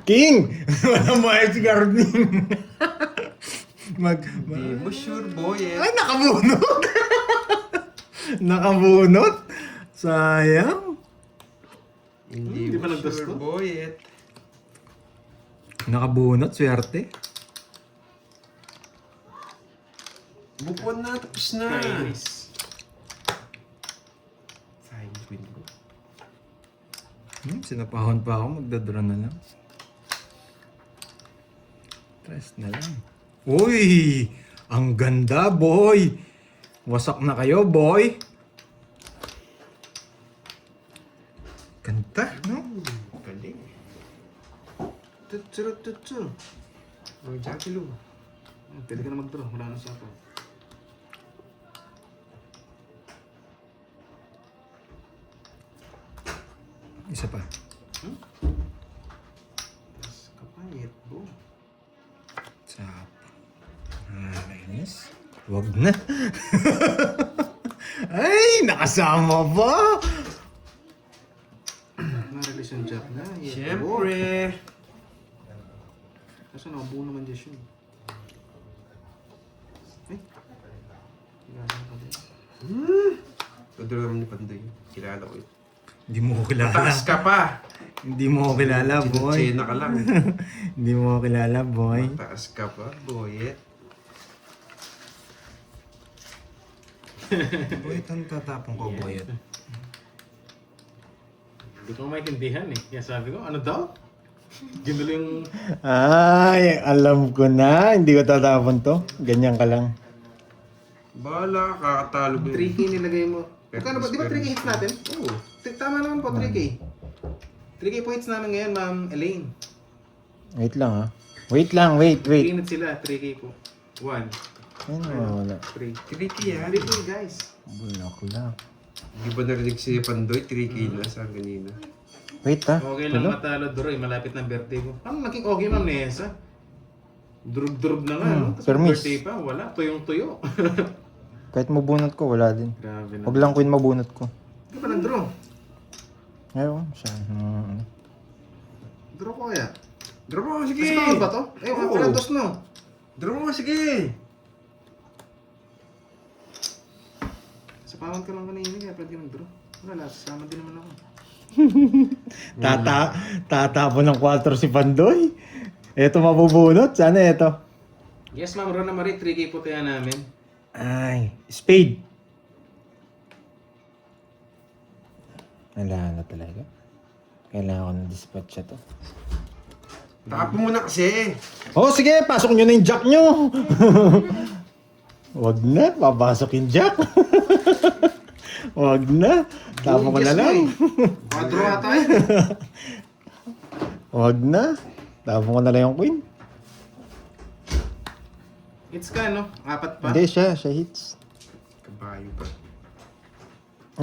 B: King! Walang bahay si Carding.
A: Hindi mo sure, boy eh.
B: Ay, nakabunot! Nakabunot? Sayang.
A: Hindi
C: Hindi
A: mo
C: pa nagdas
A: sure,
C: to?
A: boy eh.
B: Nakabunot, swerte.
A: Bukuan na, tapos na.
C: Kainis.
A: Sayang twin ko.
B: Sinapahon pa ako, magdadraw na lang. Press na lang. Uy! Ang ganda, boy! Wasak na kayo, boy! Ganda, no?
A: Galing.
C: Tutsurut-tutsur.
A: Ang Jackie Lou.
C: Pwede ka na mag-draw. Wala na siya pa.
B: Isa pa.
C: Mas kapayet, bo.
B: Sap. Nainis. Wag na. Ay, nakasama ba?
C: Na-relation job na.
A: Siyempre.
C: Kasi nakabuo naman dyan siya. Ay. Gano'n ka din.
A: Tudro naman ni Pandoy. Kilala ko yun.
B: Hindi mo ko kilala.
A: Taas ka pa!
B: Hindi mo ko kilala, boy.
A: Sinutsena ka lang.
B: Hindi mo ko kilala, boy.
A: Taas ka pa, boy eh.
B: Boy, itong tatapong ko, boy.
C: Hindi ko maintindihan eh. Kaya sabi ko, ano daw? Ginulo yung...
B: Ay, alam ko na. Hindi ko tatapon to. Ganyan ka lang.
A: Bahala, kakatalo ko yun.
C: 3K nilagay mo. Magkano ba? Di ba 3K hits natin? Oo. Tama naman po, 3K. 3K po hits namin ngayon, Ma'am Elaine.
B: Wait lang, ha. Wait lang, wait.
C: 3 minutes sila, 3K po. 1,
B: Ayun, wala.
C: 3.
A: 3K yan.
C: 3K guys.
B: Bulak.
A: Di ba narinig si Pandoy? 3K na sa kanina.
B: Wait, ha.
C: Okay lang
B: Wala?
C: matalo, Doroy. Malapit ng birthday ko. Paano naging okay, Ma'am Nessa? Durug-durug na nga, no? Tapos
B: permis.
C: birthday pa, wala. Tuyong-tuyo.
B: Kahit mabunot ko, wala din.
C: Grabe na.
B: Huwag lang queen mabunot ko.
C: Hindi pa nag-draw.
B: Ngayon, siya.
C: Draw ko kaya.
A: Draw mo, sige!
C: Kasi bawal ba to? Eh,
A: Oo.
C: wala dos no.
A: Draw mo, sige!
C: Sa pawag ka lang kanina, kaya pwede ka mag-draw. Wala, sasama din naman ako.
B: Tatapo ng 4 si Pandoy. Eto mabubunot. Sana eto.
C: Yes, Ma'am Rona Marie, 3K po kaya namin.
B: Ay, spade. Wala na talaga. Kailangan ko ng dispatch to.
A: Tapo mo na kasi.
B: Oh, sige, pasok nyo na yung jack nyo. Wag na, papasok yung jack. Wag na, tapo ko na lang.
C: 4 ata eh.
B: Wag na, tapo ko na lang yung queen.
C: Hits ka, no? 4 pa.
B: Hindi, siya hits.
A: Kabayo pa.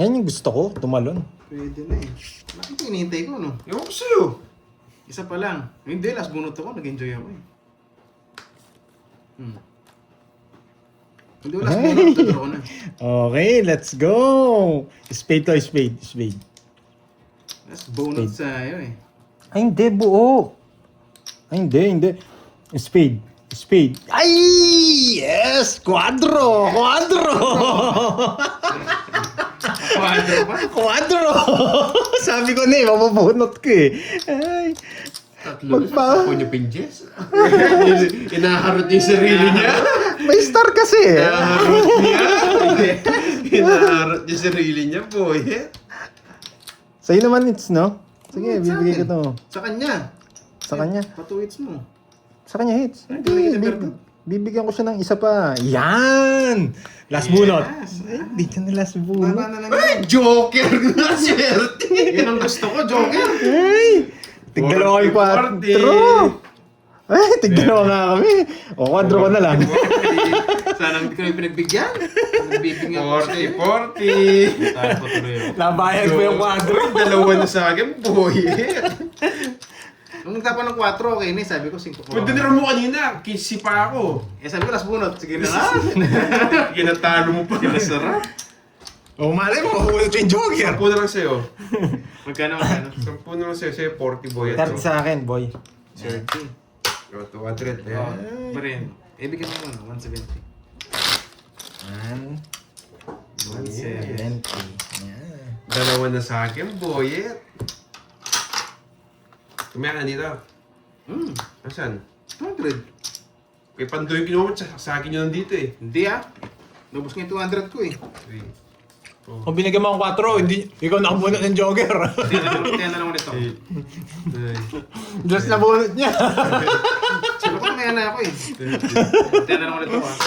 B: Yan yung gusto ko, tumalon.
C: Pwede na eh. Bakit hinihintay ko, no?
A: Ewan ko sa'yo.
C: Isa pa lang. Hindi, last bunot ako. Nag-enjoy ako eh. Hindi, last bunot. Tuturo ko na.
B: Okay, let's go. Spade to spade.
C: Last bonus sa'yo eh.
B: Ay, hindi, buo. Ay, hindi. Spade. Ay, yes! Quadro!
C: Quadro pa?
B: Quadro! Sabi ko na eh, mapupunot ko eh. Ay,
A: Tatlo na sa niya pinjes. Inaharot niya yung sarili niya.
B: may star kasi eh.
A: Inaharot niya. Inaharot niya yung sarili niya, boy.
B: Sa'yo naman it's, no? Sige,
C: Sa
B: bibigay ko
C: akin.
B: to.
C: Sa kanya.
B: Sa kanya.
C: Patuwits mo.
B: Sa kanya hits.
C: Ay,
B: Hindi,
C: hindi kita
B: bibigyan ko siya ng isa pa. Yan! Last bunot.
C: Yes.
B: Ay, di ka na last bunot.
C: Baba na lang
A: Ay,
C: yan.
A: Joker na swerte.
C: Yan ang gusto ko, Joker.
B: Ay! Tigdalawa kayo
A: 40.
B: 4. Ay, tigdalawa nga kami. O, quadro ko na lang.
C: Sana hindi ko na yung pinagbigyan. Nagbibigyan ko siya.
A: 40.
C: Tayo po tuloy ako.
B: Nabayag mo yung quadro.
A: Dalawa na sa akin, boy.
C: Nung nagtapa ng 4, okay na. Sabi ko 5 po.
A: Pwede na mo kanina. Kisi pa ako.
C: Eh, sabi ko, last bunot. Sige na nga.
A: Ginatalo mo pa.
C: Masarap.
B: O, mali mo, mahulot yung joker.
A: 10 na lang sa'yo.
C: Magkano?
A: 10 na lang sa'yo. Sa'yo 40, boy.
B: 30 sa akin, boy.
C: 30.
A: O, 200.
C: Oh, pa rin. Eh, bigyan mo muna. 170. 170.
B: 170. Yan.
A: Dalawa na sa akin, boy. Tumaya ka dito. Asan?
C: 200.
A: Kay Pandoy yung kinuha mo, sa akin yun nandito eh.
C: Hindi ah. Nabos nga yung 200 ko eh.
A: 3,
B: Kung binigyan mo ang 4, hindi, ikaw nakabunot ng joker.
C: Kaya na lang ulit ako.
A: 8, 9,
B: Just nabunot niya.
C: Sabi ko, kaya na ako eh. Kaya na lang ulit ako ah.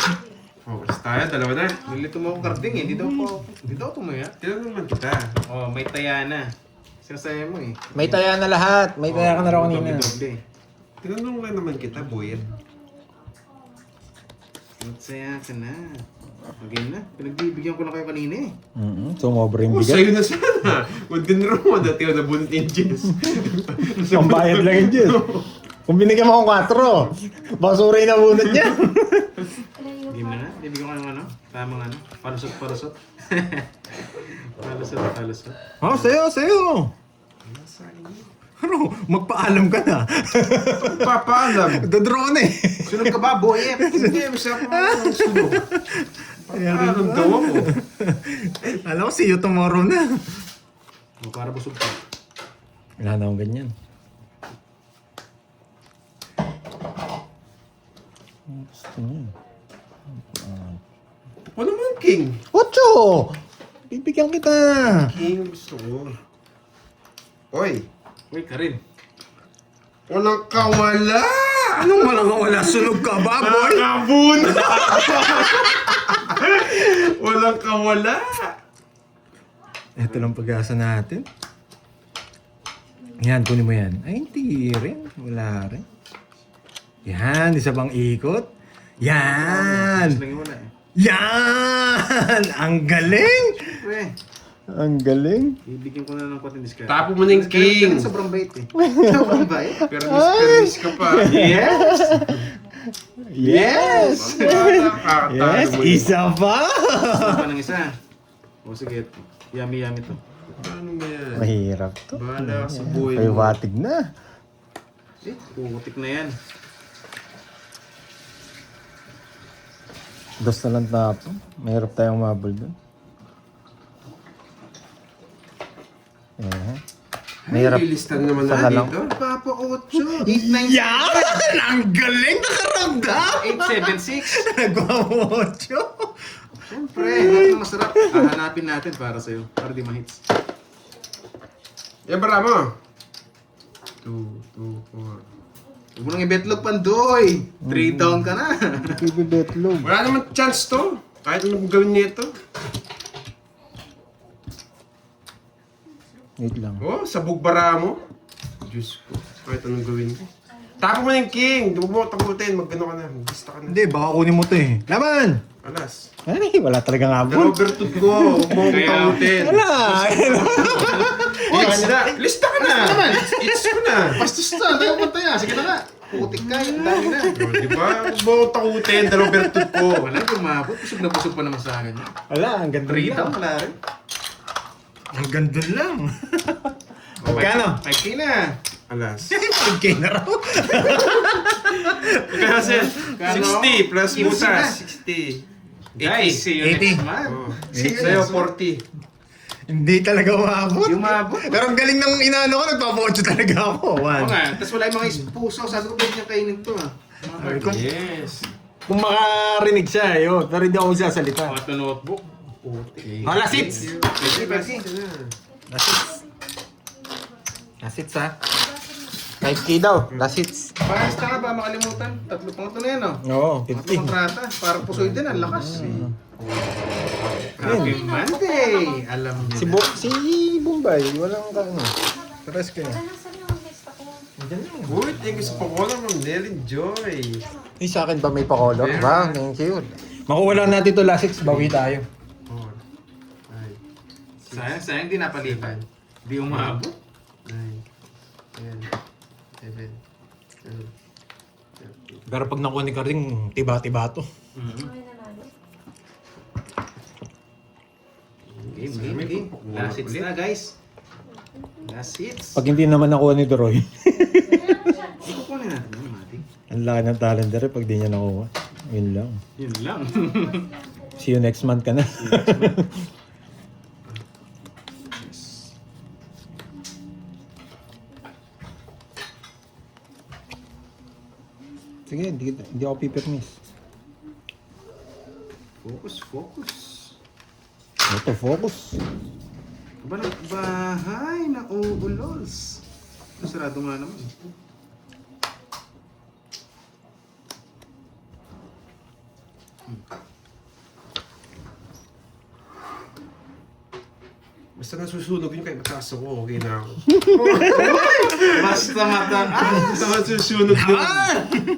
A: Focus tayo, dalawa na.
C: Nilito mo ako karding eh. Hindi daw tumaya.
A: Tinanong naman kita.
C: Oh, may taya na. Sinasaya mo eh.
B: May taya na lahat. May taya ka na raw kanina.
C: Doble.
A: Tinanong lang naman kita, boy.
C: Magsaya ka na. Okay na. Pinagbibigyan ko na kayo kanina eh.
B: Sumobra yung
A: Oh,
B: bigat.
A: sa'yo na sana. Huwag din rin mo. Dati ako nabunot yung Jess.
B: Pambayad lang yung Diyos. Kung binigyan mo akong 4, basura yung nabunot niya.
C: Game na na. Bibigyan ko ng ano. Tamang ano. Palusot. palusot.
B: Oh, sa'yo. Ano, magpaalam ka na.
A: Papaalam.
B: Dodraw na eh.
C: Sunog ka ba, boy?
A: Hindi, masaya pa ako sunog. Papaalam daw ako.
B: Alam ko, see you tomorrow na.
C: O, para busog ka.
B: Wala na akong ganyan. Gusto niya.
A: Ano naman, King?
B: 8! Bibigyan kita.
A: King, gusto ko. Oy,
C: Uy, Karin.
A: walang kawala!
B: Anong wala? Sunog ka ba, boy?
A: Nakabun! Walang kawala!
B: Ito lang pag-asa natin. Yan, kunin mo yan. Ay, hindi rin. Wala rin. Yan, isa bang ikot. Yan!
C: Mas lang yung wala eh.
B: Yan! Ang galing!
C: Uy,
B: Ang galing.
C: bibigyan ko na ng konting discount.
A: Tapo mo na yung King!
C: Sobrang bait eh. Sobrang bait.
A: Pero miss ka pa.
C: Yes!
B: Yes!
A: Nakakatalo
B: Yes,
A: mo yun.
B: isa pa!
C: Gusto pa ng isa. O sige, yummy to.
A: Ano ba yan?
B: Mahirap to.
A: Bahala ka sa buhay
B: Ay,
A: mo.
B: watig na.
C: Putik na yan.
B: Dos na lang tapo. Mahirap tayong mabol dun. Mahirap.
A: Lilistan naman
B: Saka
A: na
B: lang.
A: dito.
C: Papa 8, 8, 9,
B: Yan! Ang galing! Nakaramdam!
C: 8, 7, 6.
B: Nagwamotyo!
C: Siyempre, ito ang masarap. Hahanapin natin para sa'yo. Para di ma-hits.
A: Yan, para mo. 2, 2, 4.
C: Huwag mo nang i-betlog, Pandoy. 3 down ka na.
B: Ibibetlog.
A: Wala naman chance to. Kahit anong gawin niya ito.
B: Wait lang.
A: Oh, sabog bara mo. Diyos ko. Kahit anong gawin mo. Tapo mo na yung king. Di mo takutin. Mag-ano ka na. Mag-bista ka na.
B: Hindi, baka kunin mo to eh. Laban!
A: Alas.
B: Ay, wala talagang habol.
A: Overtoot ko. Huwag mo akong takutin.
B: Wala!
A: It's na. Lista ka na. It's ko na.
C: Bastos na. Tayo punta yan. Sige na nga. Putik ka. Ang dami na.
A: Oh, di ba? Huwag mo akong takutin. Dahil overtoot ko.
C: Wala, gumabot. Busog na busog pa naman sa akin.
B: Wala, ang ganda
C: 3
B: lang.
C: down, wala rin.
B: Ang ganda lang. Magkano?
C: 5K na.
A: Alas.
B: 5K na raw.
A: Kasi
C: Kano?
A: 60 plus
C: 15
A: butas.
C: na.
A: 60.
C: Guys, see you
B: 80.
C: next month.
A: Oh.
C: See you
A: Sa'yo,
C: next month.
A: 40.
B: Hindi talaga umabot.
C: Yung umabot.
B: Pero ang galing ng inaano ko, nagpapotso talaga ako.
C: Oo
B: One.
C: nga, tapos wala yung mga puso. Sabi ko, pwede niyang kainin to ah. Mga
B: Kung,
A: Yes.
B: kung makarinig siya, yun. Pero hindi ako magsasalita.
C: ito notebook. Putik.
B: Hala, seats!
C: Pwede.
B: Last hits ha. 5K daw, last hits.
C: Basta nga ba makalimutan? Tatlo pang ito na yan oh.
B: Oo,
C: Mga
B: 50.
C: kontrata. Parang pusoy din, ang lakas. Happy Monday! Alam niyo na.
B: Si Bombay, walang ano. Pares kayo. Diyan lang.
A: Uy, thank you sa pakola from Nelly Joy.
B: Eh, sa akin ba may pa-color? Ba, thank you. Makuha lang natin to last hits, bawi tayo.
A: 4, 5,
C: Sayang di napalitan. Di umabot.
A: 9, 10, 11, 12,
B: Pero pag nakuha ni Karing, tiba-tiba to.
C: Game. Last hits na guys. Last hits.
B: Pag hindi naman nakuha ni Doroy,
C: Hindi ko kunin natin yun, Mati.
B: ang laki ng talent rin pag di niya nakuha. Yun lang.
C: Yun lang.
B: See you next month ka na. Sige, hindi ako pipirmis.
C: Focus.
B: Ito, focus.
C: Aba na, bahay na uulols. Sarado nga naman.
A: Basta nasusunog yun kahit mataas ako, okay na ako.
C: Basta mata.
A: Basta nasusunog yun.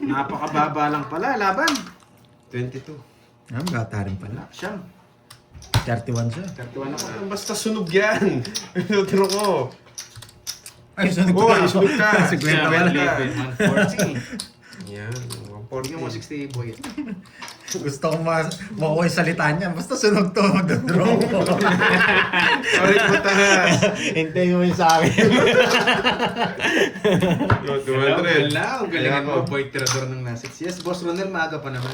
C: Napakababa lang pala, laban.
A: 22.
B: Ah, bata rin pala.
C: Siyam.
B: 31 siya.
C: 31 ako.
A: Basta sunog yan. Pinutiro ko.
B: Ay, sunog
A: Uy, sunog ka.
B: 50 pala.
C: 140.
A: Yan,
C: Bigyan mo
A: 140.
C: 60 boy.
B: Gusto ko makuha yung salita niya. Basta sunog to, magdodro ko.
A: Sorry po taas.
B: Hintayin mo yung sa akin.
C: Hello, galingan mo, boy, tirador ng Nasix. Yes, Boss Ronel, maaga pa naman.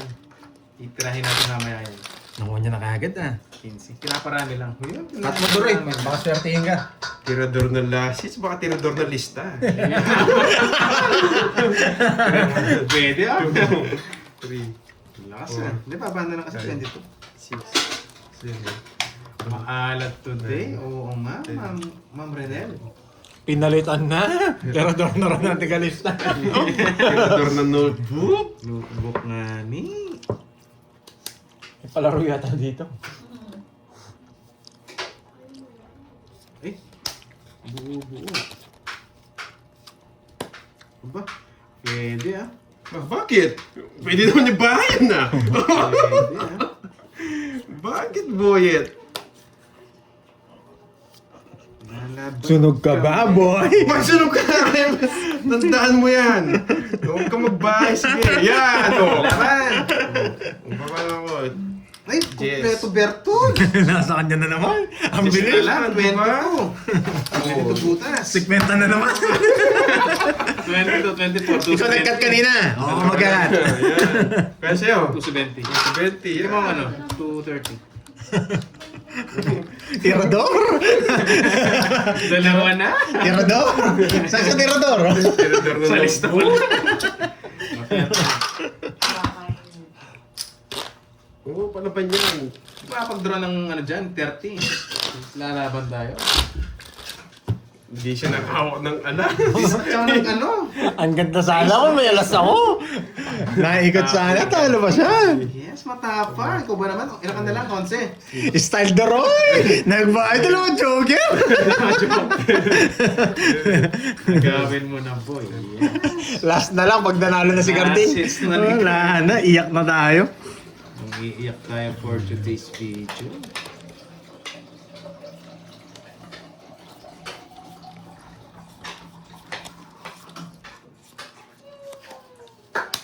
C: Itirahin natin mamaya yan.
B: Nakuha niya na kagad ah.
C: 15. Pinaparami lang.
B: Cut mo Doroy, baka swertihin ka.
A: Tirador ng lasis, baka tirador ng lista.
C: Pwede ah.
A: 3,
C: Lakas ah. Hindi pa, banda lang kasi 22.
A: 6, 7,
C: Maalat today. Oo nga, Ma'am Renel.
B: Pinalitan na. Terador na rin natin kalista.
A: tirador ng notebook.
C: Notebook nga ni.
B: May palaro yata dito.
C: Eh, buo-buo. Aba, pwede ah.
A: Bakit? Pwede naman yung bayan na.
C: Pwede ah.
A: Bakit, Boyet?
C: Lalaban
B: Sunog ka ba, boy?
A: Magsunog ka na. Tandaan mo yan. Huwag ka magbahay. Sige. Yan. O.
C: Laban!
A: Ang baka ako.
C: Ay,
A: Yes.
C: kumpleto Bertol!
B: Nasa kanya na naman. Ang
C: Bilis
B: bilis.
C: na lang, 22. 22 butas.
B: Sikmenta na naman.
C: 22, 24,
B: Ikaw nag-cut kanina. Oo, mag-cut.
A: Ayan. Kaya sa'yo.
C: 270.
A: 20.
C: Hindi mo ano, 230.
B: Tirador?
C: Dalawa na?
B: Tirador? Saan siya tirador?
A: Tirador ng
C: Sa lista mo lang.
A: Oo, palaban yan.
C: Makapag-draw ng ano dyan, 30. Lalaban tayo.
A: Hindi siya nakahawak ng ala.
C: Tsaka ng ano?
B: Ang ganda sana ko, may alas ako. Naikot sana, talo ba siya?
C: Yes, matapang. Ikaw ba naman? Ilan ka na lang, 11.
B: Style the Roy! Nagbayad na naman, Joker!
C: Gawin mo na, boy. Yes.
B: Last na lang, pag nanalo na si Carding.
C: Last hits na lang.
B: Wala na, iyak na tayo.
C: Iiyak tayo for today's video.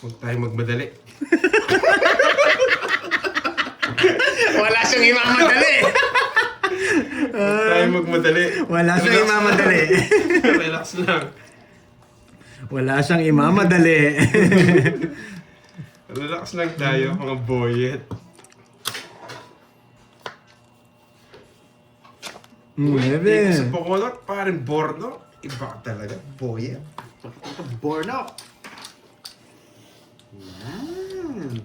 A: Huwag tayo magmadali.
B: Wala siyang imamadali.
A: Huwag tayo magmadali.
B: Wala siyang imamadali.
A: Relax lang.
B: Wala siyang imamadali.
A: Relax lang tayo, mga boyet. Uy,
B: Bebe.
A: sa Bacolod, parang Borno. Iba ka talaga, boyet.
C: Borno. Yan.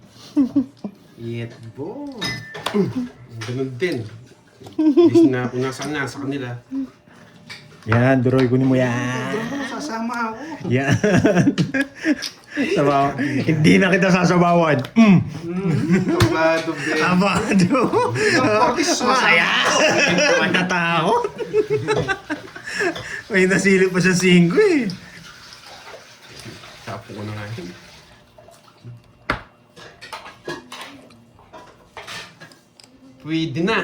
C: Yet bo.
A: Ganun din. Bis na kung nasaan sa kanila.
B: Yan, Duroy, kunin mo yan.
C: Doon ba sasama ako?
B: Yan. Sabaw. Hindi na kita sasabawan.
C: Kabado, Ben.
B: Abado.
C: Sasama.
B: Ayan. Natatakot. May nasilip pa siya 5 eh.
A: Tapo ko na nga yun. Pwede na.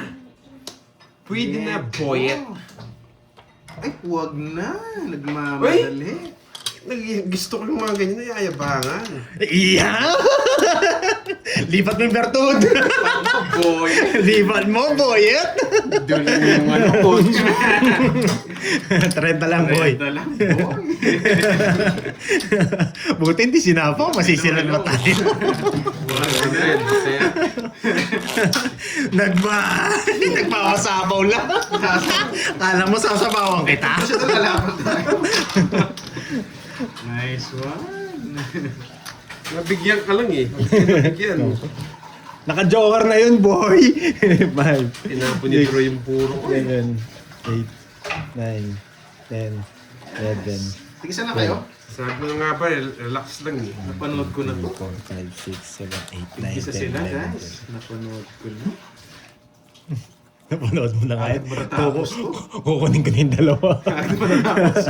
A: Pwede na, boyet.
C: Ay, huwag na. Nagmamadali.
A: Gusto ko yung mga ganyan na yayabangan.
B: Iya! Lipat mo yung bertud.
C: Boy.
B: Lipat mo, boyet.
C: Dulo mo yung ano, coach.
B: 30 lang, boy.
C: Ito lang, boy.
B: Buti hindi sinapa, masisilan pa tayo.
A: 100. Masaya.
B: Nagpapasabaw lang. Kala mo sasabawan kita?
C: Siya ito lalaban tayo. Nice one.
A: Nabigyan ka lang eh. Nabigyan.
B: Naka-joker na yun, boy. 5,
A: Tinapon ni Bro yung puro ko.
B: 7, 8, 9, 10, 11,
C: Tigisan na kayo?
A: Sabi ko na nga ba, relax lang eh.
C: Napanood ko na to.
B: 4, 5, 6, 7, 8, 9,
C: Isa
B: 10,
C: sila,
B: 11,
C: guys. Napanood ko na.
B: Napanood mo na kahit.
C: Matatapos to.
B: Kukunin ko na yung dalawa.
C: Bakit pa natapos?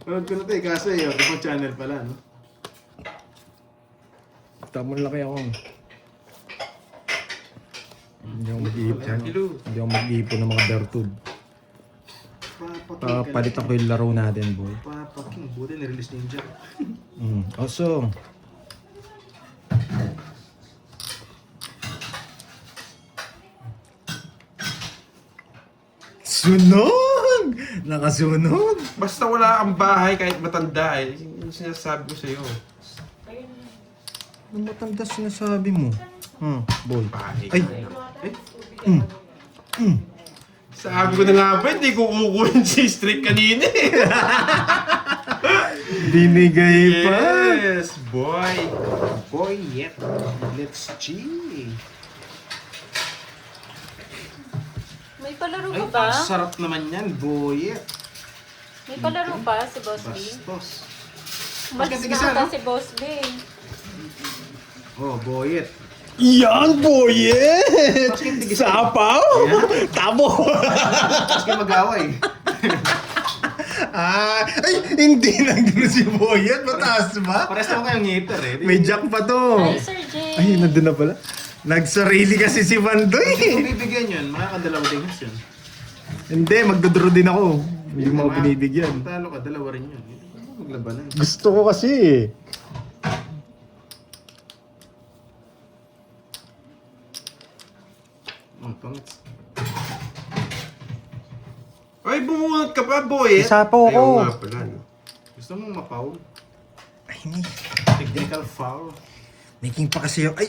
C: Panood ko na to eh, kaso eh, ibang channel pala, no?
B: Tama na kaya ako. Hindi ako mag-iipon.
A: Hello.
B: Hindi ako mag-iipon ng mga bertud.
C: Papaking.
B: Palitan ko yung laro natin, boy.
C: Papaking. Buti nirelease ni Ninja.
B: Also, sunog! Nakasunog!
A: Basta wala kang bahay kahit matanda eh. Yung sinasabi ko sa'yo.
B: Ano matanda sinasabi mo? Boy.
A: Bahay.
B: Ay!
A: Sabi ko na nga ba, hindi ko kukunin si Street kanina eh.
B: Binigay pa!
A: Yes, boy.
C: Boy, yep. Let's G.
D: May palaro
C: Ay,
D: ka ba?
C: ang sarap naman yan, boy. Yep.
D: May palaro pa si Boss B?
C: Bastos.
D: Umalis
C: Bakit
D: na
C: isa,
D: ata
C: no?
D: si Boss B.
C: Oh, boy, yep.
B: Yan, boyet!
C: Bakit tigisan?
B: Sapaw! Tabo!
C: Tapos kayo mag-away.
B: Ay, hindi nandun si boyet. Mataas ba?
C: Pares naman kayong ngiter eh.
B: May jack pa to.
D: Hi, Sir Jay.
B: Ay, nandun na pala. Nagsarili kasi si
C: Kung
B: Vandoy.
C: bibigyan yun, makakadalawa din yun.
B: Hindi, magdodraw din ako. Hindi mo ako
C: Kung
B: binibigyan.
C: talo ka, dalawa rin yun. Maglabanan.
B: Gusto ko kasi.
C: Oh, pangit.
A: Ay, bumungot ka pa, boy.
B: Isapaw ako.
A: Ayaw nga pala, no?
C: Gusto mong ma-foul?
B: Ay, hindi.
C: Technical foul.
B: Making pa kasi ako. Ay!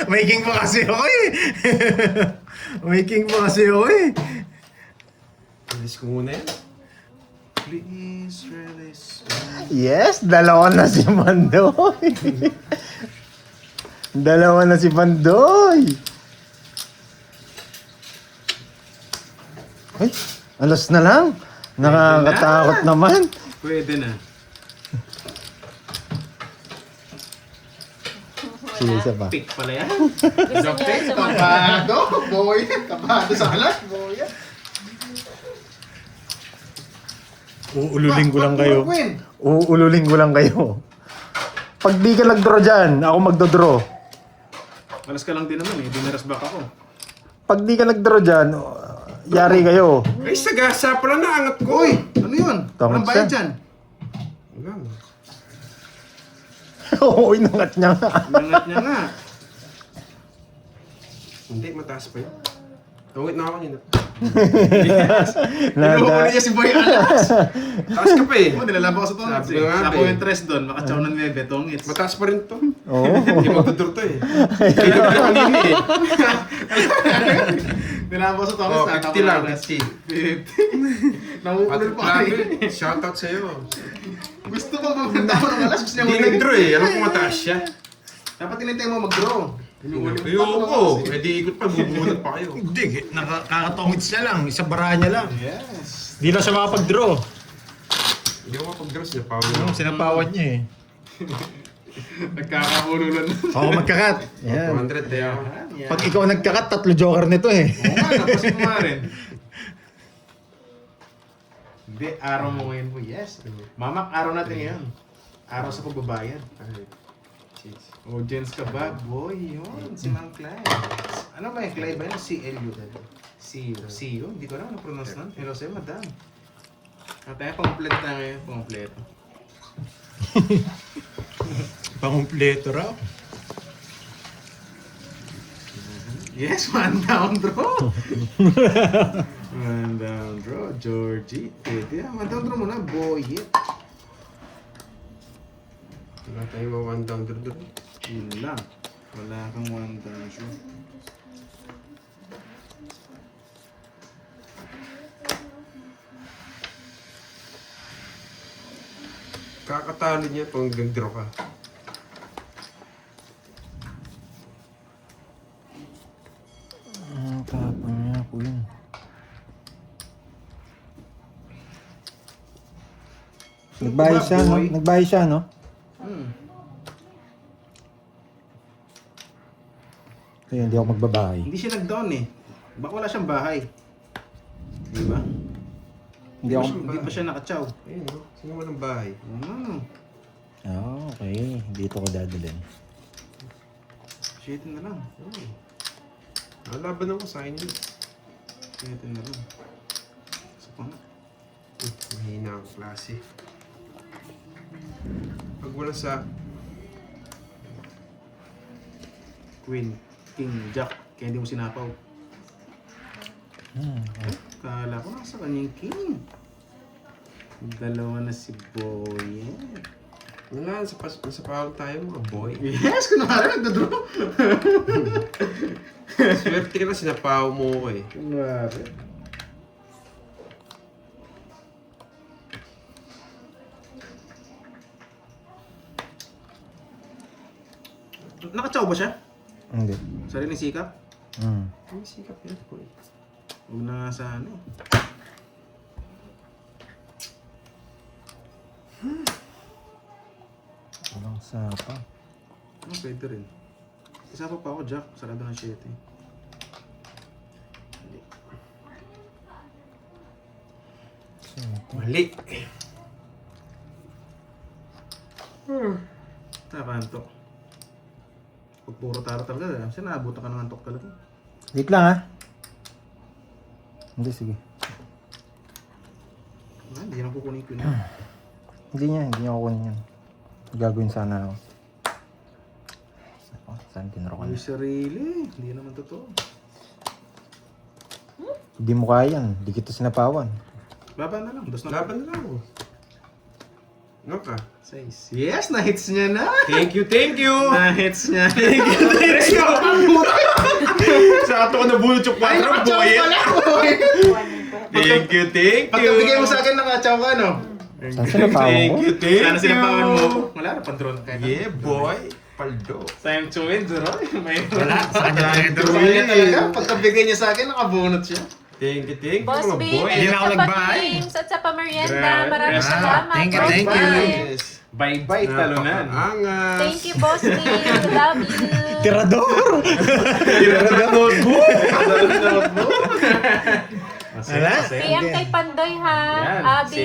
B: Making pa kasi ako eh. Making pa kasi ako eh.
A: Alis ko muna yan.
C: Please release.
B: Yes, dalawa na si Pandoy. Dalawa na si Pandoy. Ay, alas na lang. Nakakatakot naman.
C: Pwede na.
B: Sige, isa pa.
C: Pick pala yan.
D: Gusto niya sa mga...
C: Kabado, boy. Kabado sa alas, boy.
B: Uululing ko lang kayo.
C: Queen.
B: Uululing ko lang kayo. Pag di ka nag-draw dyan, ako magdodraw.
C: Alas ka lang din naman eh. Dinaras back ako.
B: Pag di ka nag-draw dyan, yari kayo.
A: Ay, sagasa pala naangat ko.
C: Uy! Ano yun?
B: Tama
C: Anong bayad
B: siya.
C: dyan?
A: Wala.
B: Oo, inangat niya nga.
C: Nangat niya nga.
A: Hindi, mataas pa yun. Tawid na ako nila.
C: Inuhuli niya si Boy Alas.
A: Taas ka pa eh.
C: Oo, nilalaban ko sa tongits
A: Sabi
C: eh.
A: ko nga,
C: Sabi
A: eh.
C: yung tres doon, makachaw ng 9 tongits.
A: Mataas pa rin to.
B: Oo.
A: Hindi magduduro to eh. Kaya ko kanina eh.
C: Nilalaban ko sa tongits.
A: Oh,
C: natama
A: 50 lang,
C: ko na.
A: 50.
C: 50. Nangukulol pa kayo.
A: Grabe, shoutout sa'yo.
C: Gusto ko maganda ko ng alas. Gusto niya
A: Hindi
C: mag-
A: nag-draw eh. Alam ko mataas siya.
C: Dapat tinintay mo mag-draw.
A: Ayoko. Eh di ikot pa, bubunot pa kayo.
B: Hindi, nakakatongits niya lang. Isa bara niya lang.
C: Yes.
B: Di na siya makapag-draw.
A: Hindi ako mapag-draw siya. Power.
B: Sinapawan niya eh.
C: Nagkakahululan na.
B: Ako magkakat. Yan.
A: 200 tayo.
C: Yan.
B: Pag ikaw nagkakat, 3 joker nito eh.
C: Oo nga, napasin mo nga rin. Hindi, araw mo ngayon po. Yes. Mamak, araw natin ngayon. Araw sa pagbabayad.
A: Ay, jeez.
C: Audience ka ba? Boy, yun. Si Mang Clyde. Ano ba yung Clyde ba yun? C-L-U. C-U? Hindi ko alam ano pronounce nun. Hello sa'yo, madam. At tayo, pang-complete na ngayon. Pang-complete.
B: Pangumpleto raw.
C: Yes, one down draw. One down draw. Georgie. Pwede. One down draw muna. Boy, yeah.
A: Wala tayo one down draw.
C: Yun lang. Wala kang one down draw.
A: Kakatalo niya pag nag-draw ka.
B: Tapon niya ako yun. Nagbayad siya, no? Nagbayad siya, no? Kaya hindi ako magbabahay.
C: Hindi siya nag-down eh. Baka wala siyang bahay. Di ba?
B: Hindi ako...
C: Hindi pa siya nakachaw.
A: Ayun, no? Sino mo ng bahay?
B: Ah, okay. Dito ko dadalhin.
C: Shit na lang.
A: Laban ako sa inyo.
C: Shit na lang. So pa nga.
A: Mahina ang klase. Pag wala sa
C: Queen, King, Jack. Kaya hindi mo sinapaw. Kala ko nasa kanyang King. Dalawa na si Boy.
A: wala, sa pawal tayo mga boy.
C: Yes, kunwari nagdodraw.
A: Swerte ka na, sinapaw mo ko eh.
C: Kunwari. Nakachaw ba siya?
B: Hindi.
C: Sariling sikap?
A: Ang sikap yan, boy.
C: Huwag na nga sa ano.
B: Walang sapa.
C: Pwede rin. Isa pa ako, Jack. Sarado ng 7.
A: Mali.
C: Nakakantok. Pag puro taro talaga, kasi naabutan ka ng antok talaga.
B: Wait lang, ha? Hindi, sige.
C: Hindi na kukunin ko yun.
B: Hindi niya kukunin yan. Gagawin sana ako. Ako, saan tinuro ko
C: May
B: na?
C: sarili. Hindi naman totoo.
B: Hindi mo kaya yan. Hindi kita sinapawan.
C: Baba na lang. Dos na lang.
A: Laban na lang. No ka?
C: 6. Yes! Na-hits niya na!
A: Thank you, thank you!
C: Na-hits niya.
A: Sa ato ko nabulot yung 4 boy. Thank you, thank you!
C: Pagkabigay mo sa akin, nakachaw ka, no?
B: Saan sinapawan
A: Thank
B: ko?
A: you, thank
C: Sana
A: you!
C: sinapawan mo. Wala na, pang-drone ka na.
A: Yeah, boy! Paldo.
C: Time to win, Roy. May
B: Wala, sa kanya lang ito.
C: Sa kanya talaga. Pagkabigay niya sa akin, nakabunot siya.
A: Thank you
D: Boss
A: mga
D: Beam,
A: boy.
B: Hindi na ako
D: sa
B: nagbahay.
D: pag-games at sa pamerienda.
C: Grabe.
D: Maraming
C: Ah,
D: salamat.
B: thank you,
D: Boss
B: thank you.
D: Beam.
C: Yes. Bye-bye, talunan.
A: Angas.
D: Thank you, Boss Beam. Love you.
B: Tirador!
C: Notebook.
B: Wala.
C: Masaya.
D: PM kay Pandoy ha.
C: Yan.
D: Abi.